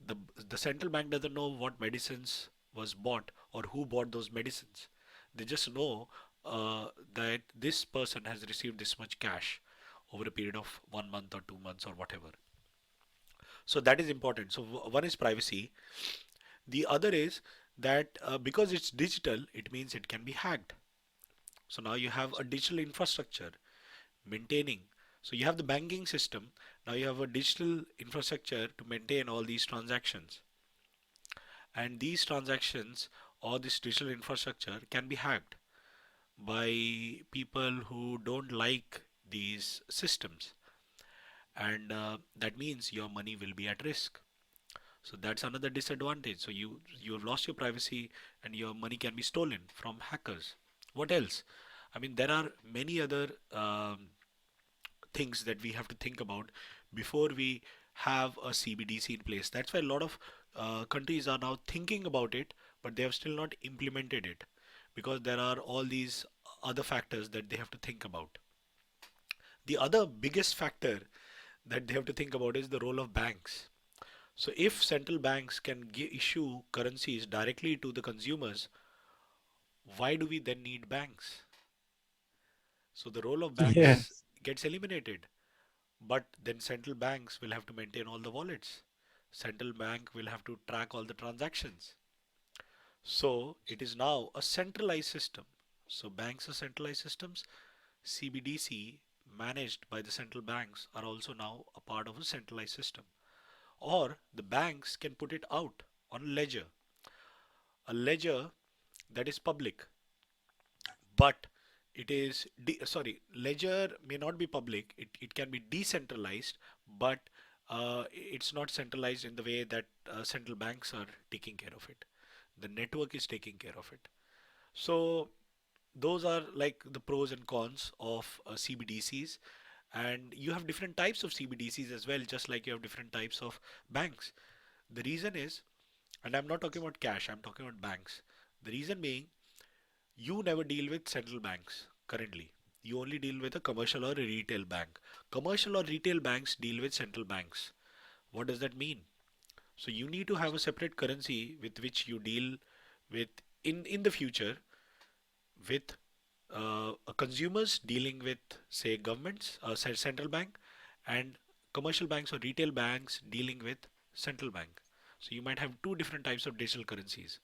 the the central bank doesn't know what medicines was bought or who bought those medicines. They just know that this person has received this much cash over a period of 1 month or 2 months or whatever. So that is important. So one is privacy. The other is that because it's digital, it means it can be hacked. So now you have a digital infrastructure maintaining. So you have the banking system. Now you have a digital infrastructure to maintain all these transactions. And these transactions or this digital infrastructure can be hacked by people who don't like these systems. And that means your money will be at risk. So that's another disadvantage. So you have lost your privacy and your money can be stolen from hackers. What else? I mean, there are many other things that we have to think about before we have a CBDC in place. That's why a lot of countries are now thinking about it, but they have still not implemented it because there are all these other factors that they have to think about. The other biggest factor that they have to think about is the role of banks. So if central banks can issue currencies directly to the consumers, why do we then need banks? So the role of banks
Yes.
gets eliminated. But then central banks will have to maintain all the wallets. Central bank will have to track all the transactions. So it is now a centralized system. So banks are centralized systems. CBDC managed by the central banks are also now a part of a centralized system. Or the banks can put it out on a ledger that is public, but it is ledger may not be public. It can be decentralized, but it's not centralized in the way that central banks are taking care of it. The network is taking care of it. So those are like the pros and cons of CBDCs. And you have different types of CBDCs as well, just like you have different types of banks. The reason is, and I'm not talking about cash, I'm talking about banks. The reason being, you never deal with central banks currently. You only deal with a commercial or a retail bank. Commercial or retail banks deal with central banks. What does that mean? So you need to have a separate currency with which you deal with in the future with consumers dealing with, say, governments, central bank, and commercial banks or retail banks dealing with central bank. So you might have two different types of digital currencies.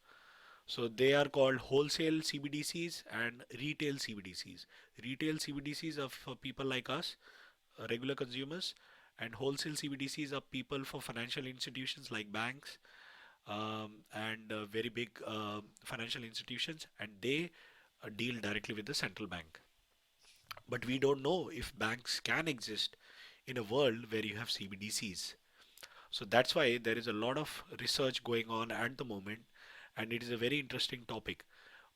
So they are called wholesale CBDCs and retail CBDCs. Retail CBDCs are for people like us, regular consumers, and wholesale CBDCs are people for financial institutions like banks and very big financial institutions, and they deal directly with the central bank. But we don't know if banks can exist in a world where you have CBDCs. So that's why there is a lot of research going on at the moment, and it is a very interesting topic.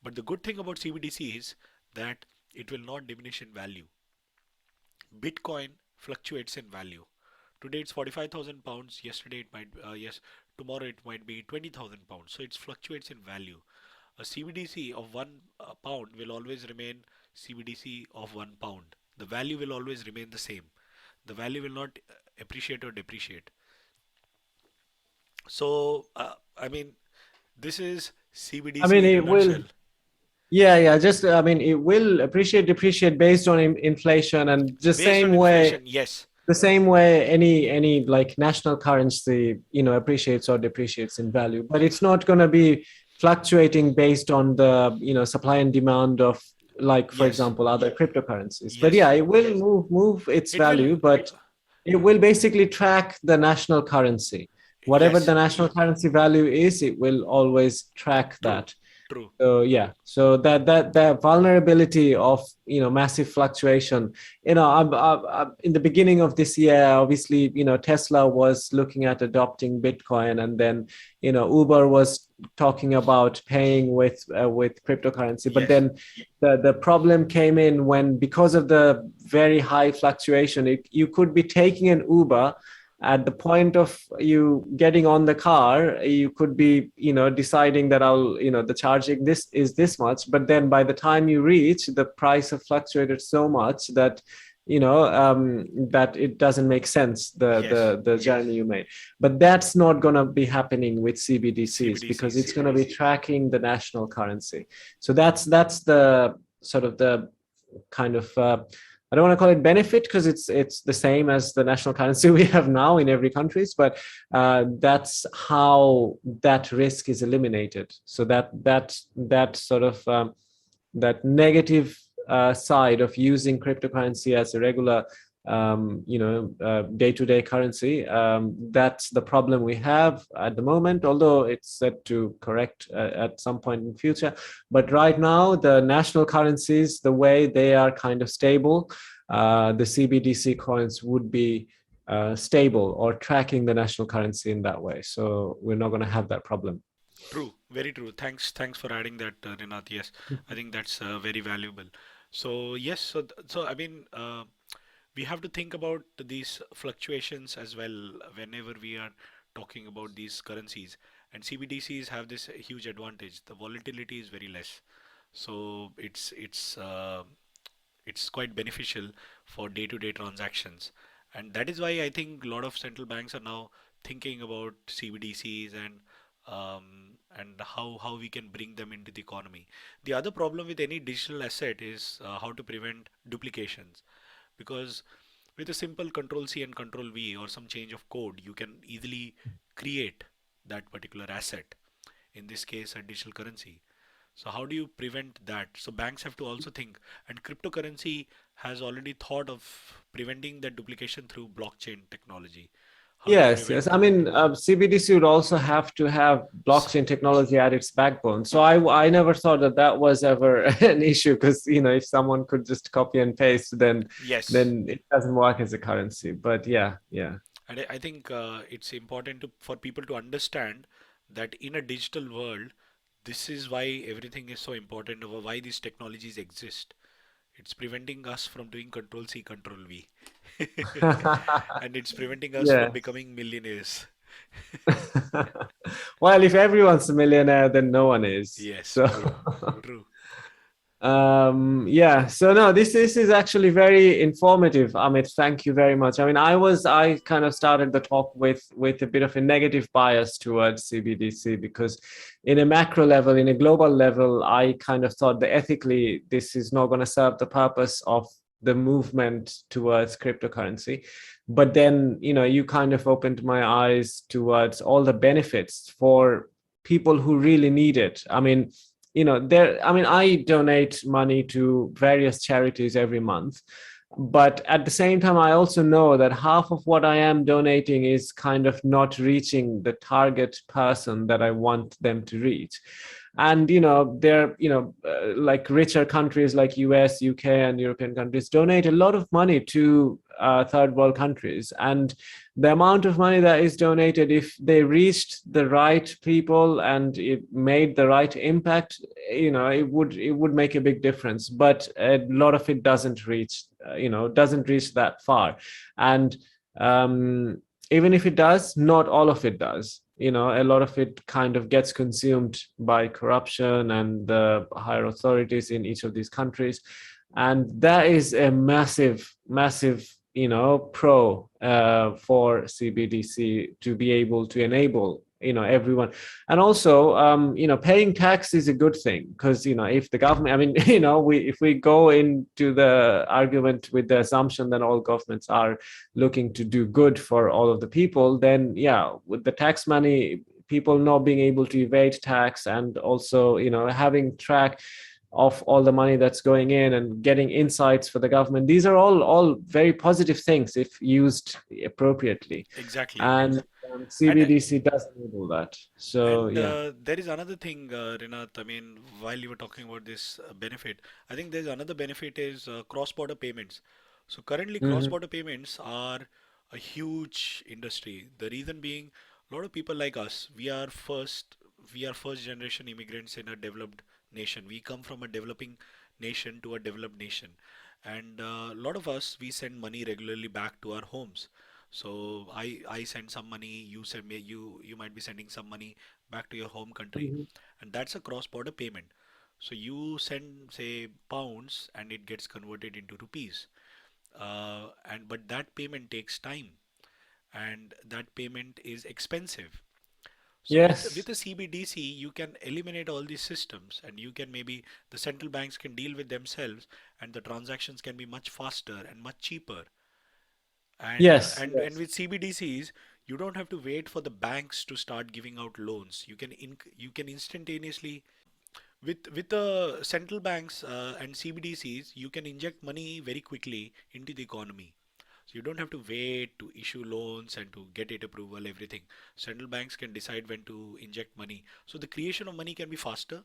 But the good thing about CBDC is that it will not diminish in value. Bitcoin fluctuates in value. Today it's 45,000 pounds. Yesterday it might, tomorrow it might be 20,000 pounds. So it fluctuates in value. A CBDC of £1 will always remain CBDC of £1. The value will always remain the same. The value will not appreciate or depreciate. So, I mean, this is
I mean,
CBDC in a
it will.
nutshell.
Yeah, yeah. Just, I mean, it will appreciate, depreciate based on inflation, and
Based on inflation, yes.
the same way any like national currency, appreciates or depreciates in value. But it's not going to be fluctuating based on the supply and demand of, like, for
Yes.
example, other cryptocurrencies. But yeah,
Yes.
it will move its
It will.
value, but it will basically track the national currency. Whatever
Yes.
the national currency value is, it will always track
True.
that.
True.
So yeah, so that vulnerability of massive fluctuation. In the beginning of this year, obviously, Tesla was looking at adopting Bitcoin, and then Uber was talking about paying with cryptocurrency. But
Yes.
then the problem came in when, because of the very high fluctuation, you could be taking an Uber. At the point of you getting on the car, you could be deciding that the charging this is this much, but then by the time you reach, the price have fluctuated so much that that it doesn't make sense,
Yes.
the journey you made. But that's not going to be happening with CBDCs, because
CBDCs.
it's going to be tracking the national currency. So that's the sort of the kind of I don't want to call it benefit because it's the same as the national currency we have now in every countries, but that's how that risk is eliminated. So that sort of that negative side of using cryptocurrency as a regular day-to-day currency. That's the problem we have at the moment, although it's set to correct at some point in the future. But right now, the national currencies, the way they are kind of stable, the CBDC coins would be stable or tracking the national currency in that way. So we're not going to have that problem.
True, very true. Thanks for adding that, Rinat. Yes, I think that's very valuable. So yes, so I mean, we have to think about these fluctuations as well whenever we are talking about these currencies. And CBDCs have this huge advantage. The volatility is very less, so it's quite beneficial for day-to-day transactions. And that is why I think a lot of central banks are now thinking about CBDCs and how we can bring them into the economy. The other problem with any digital asset is how to prevent duplications, because with a simple Control C and Control V or some change of code, you can easily create that particular asset. In this case, a digital currency. So how do you prevent that? So banks have to also think, and cryptocurrency has already thought of preventing that duplication through blockchain technology. How do you
Yes, yes.
prevent?
I mean, CBDC would also have to have blockchain technology at its backbone. So I never thought that that was ever an issue because if someone could just copy and paste, then
Yes,
then it doesn't work as a currency. But yeah, yeah.
and I think it's important for people to understand that in a digital world, this is why everything is so important, or why these technologies exist. It's preventing us from doing Control C, Control V, and it's preventing us from
Yes.
becoming millionaires.
Well, if everyone's a millionaire, then no one is.
Yes,
So
true, true.
yeah, so no, this is actually very informative, Amit. Thank you very much. I mean, I kind of started the talk with a bit of a negative bias towards CBDC because in a macro level, in a global level, I kind of thought that ethically this is not going to serve the purpose of the movement towards cryptocurrency. But then you kind of opened my eyes towards all the benefits for people who really need it. I mean, I donate money to various charities every month, but at the same time I also know that half of what I am donating is kind of not reaching the target person that I want them to reach. And they're like richer countries like US, UK, and European countries donate a lot of money to third world countries, and the amount of money that is donated, if they reached the right people and it made the right impact, it would make a big difference. But a lot of it doesn't reach that far. And even if it does, not all of it does. A lot of it kind of gets consumed by corruption and the higher authorities in each of these countries. And that is a massive pro for CBDC to be able to enable everyone. And also paying tax is a good thing, because if the government, I mean, if we go into the argument with the assumption that all governments are looking to do good for all of the people, then yeah, with the tax money, people not being able to evade tax, and also having track of all the money that's going in and getting insights for the government, these are all very positive things if used appropriately.
Exactly.
And
And
CBDC does enable that. So
and
yeah.
there is another thing, Rinat. I mean, while you were talking about this benefit, I think there's another benefit is cross-border payments. So currently,
Hmm.
cross-border payments are a huge industry. The reason being, a lot of people like us, we are first generation immigrants in a developed nation. We come from a developing nation to a developed nation, and a lot of us we send money regularly back to our homes. So I send some money, you send me, you might be sending some money back to your home country,
Hmm.
and that's a cross-border payment. So you send, say, pounds, and it gets converted into rupees. And but that payment takes time, and that payment is expensive. So with
Yes.
a CBDC, you can eliminate all these systems, and you can maybe the central banks can deal with themselves, and the transactions can be much faster and much cheaper. And
Yes.
and
Yes.
with CBDCs, you don't have to wait for the banks to start giving out loans. You can instantaneously with the central banks and CBDCs, you can inject money very quickly into the economy. So you don't have to wait to issue loans and to get it approval, everything. Central banks can decide when to inject money. So the creation of money can be faster.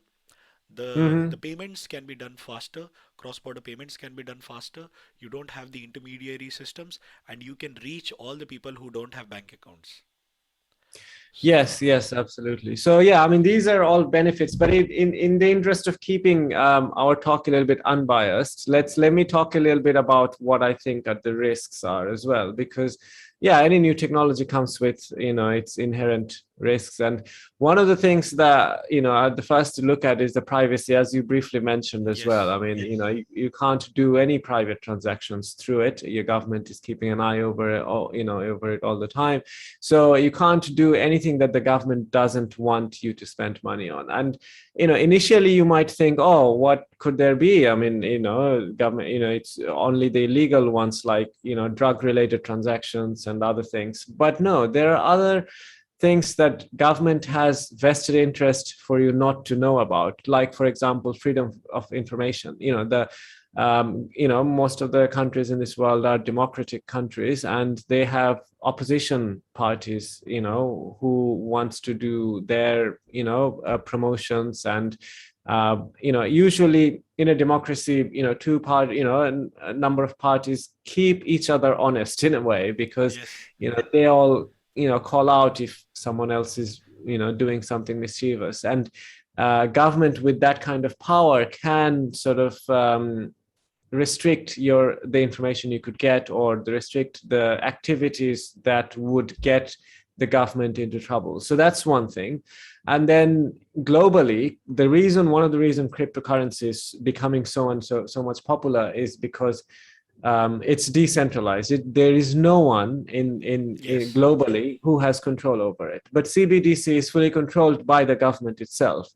The
Hmm.
payments can be done faster. Cross-border payments can be done faster. You don't have the intermediary systems, and you can reach all the people who don't have bank accounts.
Yes,
So
yes, absolutely. So yeah, I mean, these are all benefits, but in the interest of keeping our talk a little bit unbiased, let me talk a little bit about what I think that the risks are as well, because yeah, any new technology comes with its inherent risks, and one of the things that the first to look at is the privacy, as you briefly mentioned as well.
yes,
I mean, you can't do any private transactions through it. Your government is keeping an eye over it, over it all the time, so you can't do anything that the government doesn't want you to spend money on. And initially you might think, oh, what could there be? I mean, government, it's only the illegal ones, like drug related transactions and other things. But no, there are other things that government has vested interest for you not to know about, like for example freedom of information. Most of the countries in this world are democratic countries, and they have opposition parties, who wants to do their, promotions. And usually in a democracy, two part, a number of parties keep each other honest in a way, because
yes,
they all call out if someone else is doing something mischievous. And government with that kind of power can sort of restrict the information you could get, or restrict the activities that would get the government into trouble. So that's one thing. And then globally, one of the reasons cryptocurrency is becoming so much popular is because it's decentralized. There is no one in
yes.
globally who has control over it. But CBDC is fully controlled by the government itself.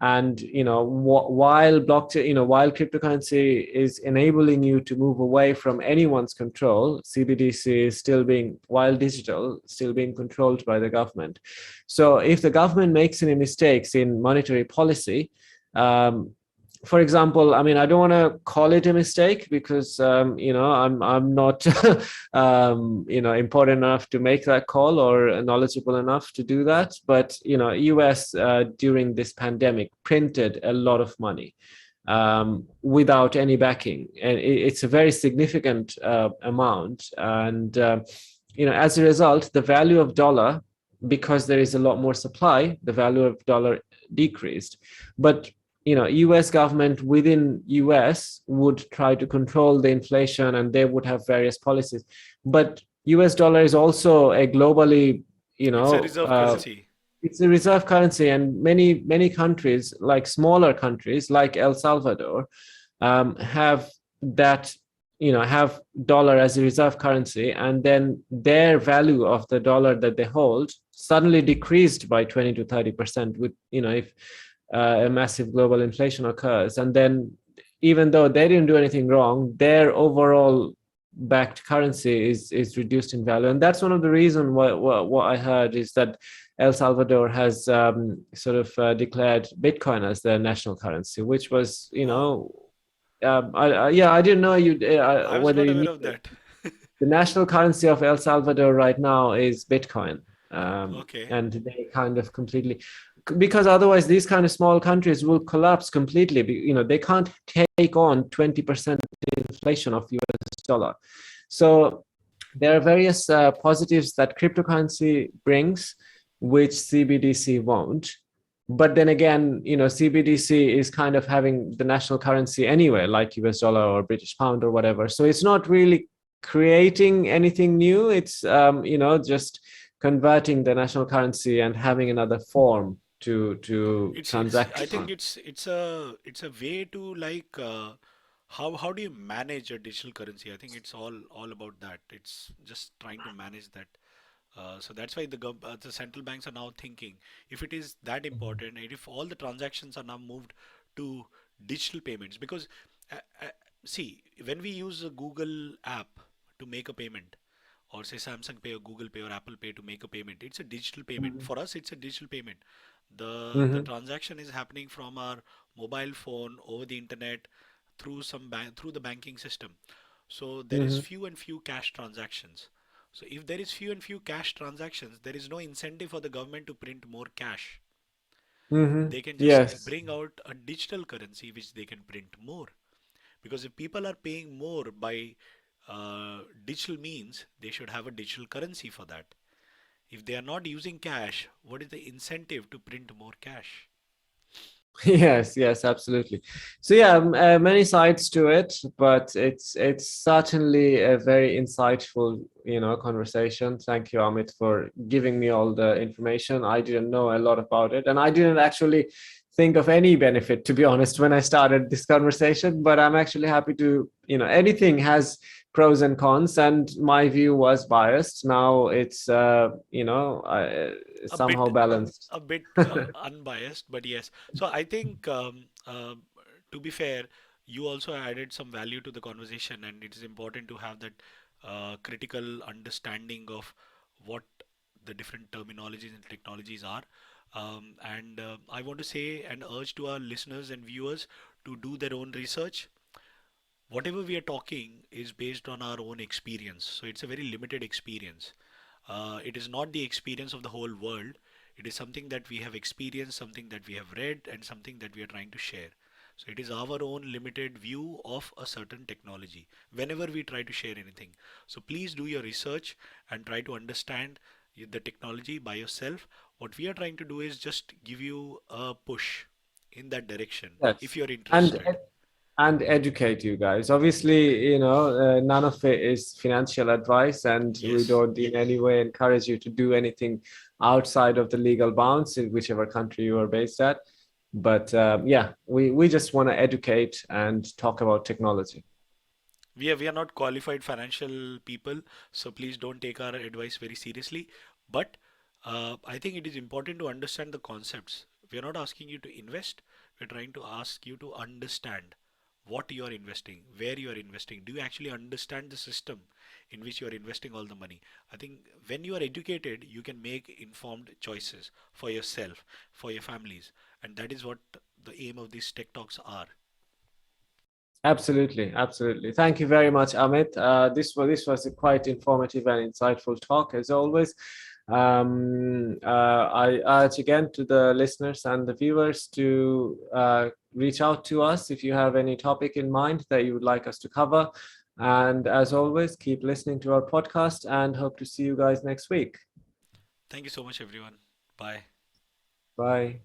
And while blockchain, while cryptocurrency is enabling you to move away from anyone's control, CBDC is still being, while digital, still being controlled by the government. So if the government makes any mistakes in monetary policy, um, for example, I mean, I don't want to call it a mistake, because I'm not important enough to make that call, or knowledgeable enough to do that. But US during this pandemic printed a lot of money without any backing, and it's a very significant amount. And as a result, the value of dollar, because there is a lot more supply, the value of dollar decreased. But US government within US would try to control the inflation, and they would have various policies. But US dollar is also a globally, you
It's a
know
reserve
uh,
currency.
it's a reserve currency, and many countries, like smaller countries like El Salvador, have that, have dollar as a reserve currency, and then their value of the dollar that they hold suddenly decreased by 20 to 30%, with if a massive global inflation occurs. And then, even though they didn't do anything wrong, their overall backed currency is reduced in value. And that's one of the reasons what I heard is that El Salvador has sort of declared Bitcoin as their national currency, which was,
Wow,
yeah, I didn't know
I was
whether
not
you
aware
knew
of
it.
that.
The national currency of El Salvador right now is Bitcoin.
Okay.
And they kind of completely, because otherwise these kind of small countries will collapse completely. They can't take on 20% inflation of US dollar. So there are various positives that cryptocurrency brings, which CBDC won't. But then again, CBDC is kind of having the national currency anyway, like US dollar or British pound or whatever. So it's not really creating anything new. It's just converting the national currency and having another form to
It's
transact
I think
on.
it's a way to like how do you manage a digital currency? I think it's all about that. It's just trying to manage that. So that's why the central banks are now thinking, if it is that important, and if all the transactions are now moved to digital payments, because uh, uh, see, when we use a Google app to make a payment, or say Samsung Pay or Google Pay or Apple Pay to make a payment, it's a digital payment.
Mhm.
For us, it's a digital payment. The
Mhm.
transaction is happening from our mobile phone over the internet through through the banking system. So there is
Mhm.
few and few cash transactions. So if there is few and few cash transactions, there is no incentive for the government to print more cash.
Mhm.
They can just
Yes.
bring out a digital currency which they can print more. Because if people are paying more by digital means, they should have a digital currency for that. If they are not using cash, what is the incentive to print more cash?
Yes, yes, absolutely. So yeah, many sides to it, but it's certainly a very insightful, conversation. Thank you, Amit, for giving me all the information. I didn't know a lot about it, and I didn't actually think of any benefit, to be honest, when I started this conversation. But I'm actually happy to, anything has pros and cons, and my view was biased. Now it's,
A
somehow
bit
balanced.
a bit unbiased, but yes. So I think, to be fair, you also added some value to the conversation, and it is important to have that critical understanding of what the different terminologies and technologies are. And I want to say and urge to our listeners and viewers to do their own research. Whatever we are talking is based on our own experience. So it's a very limited experience. It is not the experience of the whole world. It is something that we have experienced, something that we have read, and something that we are trying to share. So it is our own limited view of a certain technology whenever we try to share anything. So please do your research and try to understand the technology by yourself. What we are trying to do is just give you a push in that direction if
Yes.
you're
And
interested.
and educate you guys. Obviously, none of it is financial advice, and we
Yes.
don't in any way encourage you to do anything outside of the legal bounds in whichever country you are based at. But yeah, we just want to educate and talk about technology.
We are not qualified financial people, so please don't take our advice very seriously. But I think it is important to understand the concepts. We are not asking you to invest. We're trying to ask you to understand what you are investing, where you are investing. Do you actually understand the system in which you are investing all the money? I think when you are educated, you can make informed choices for yourself, for your families, and that is what the aim of these tech talks are.
Absolutely, absolutely. Thank you very much, Amit. This was a quite informative and insightful talk as always. I urge again to the listeners and the viewers to reach out to us if you have any topic in mind that you would like us to cover. And as always, keep listening to our podcast and hope to see you guys next week.
Thank you so much, everyone. Bye.
Bye.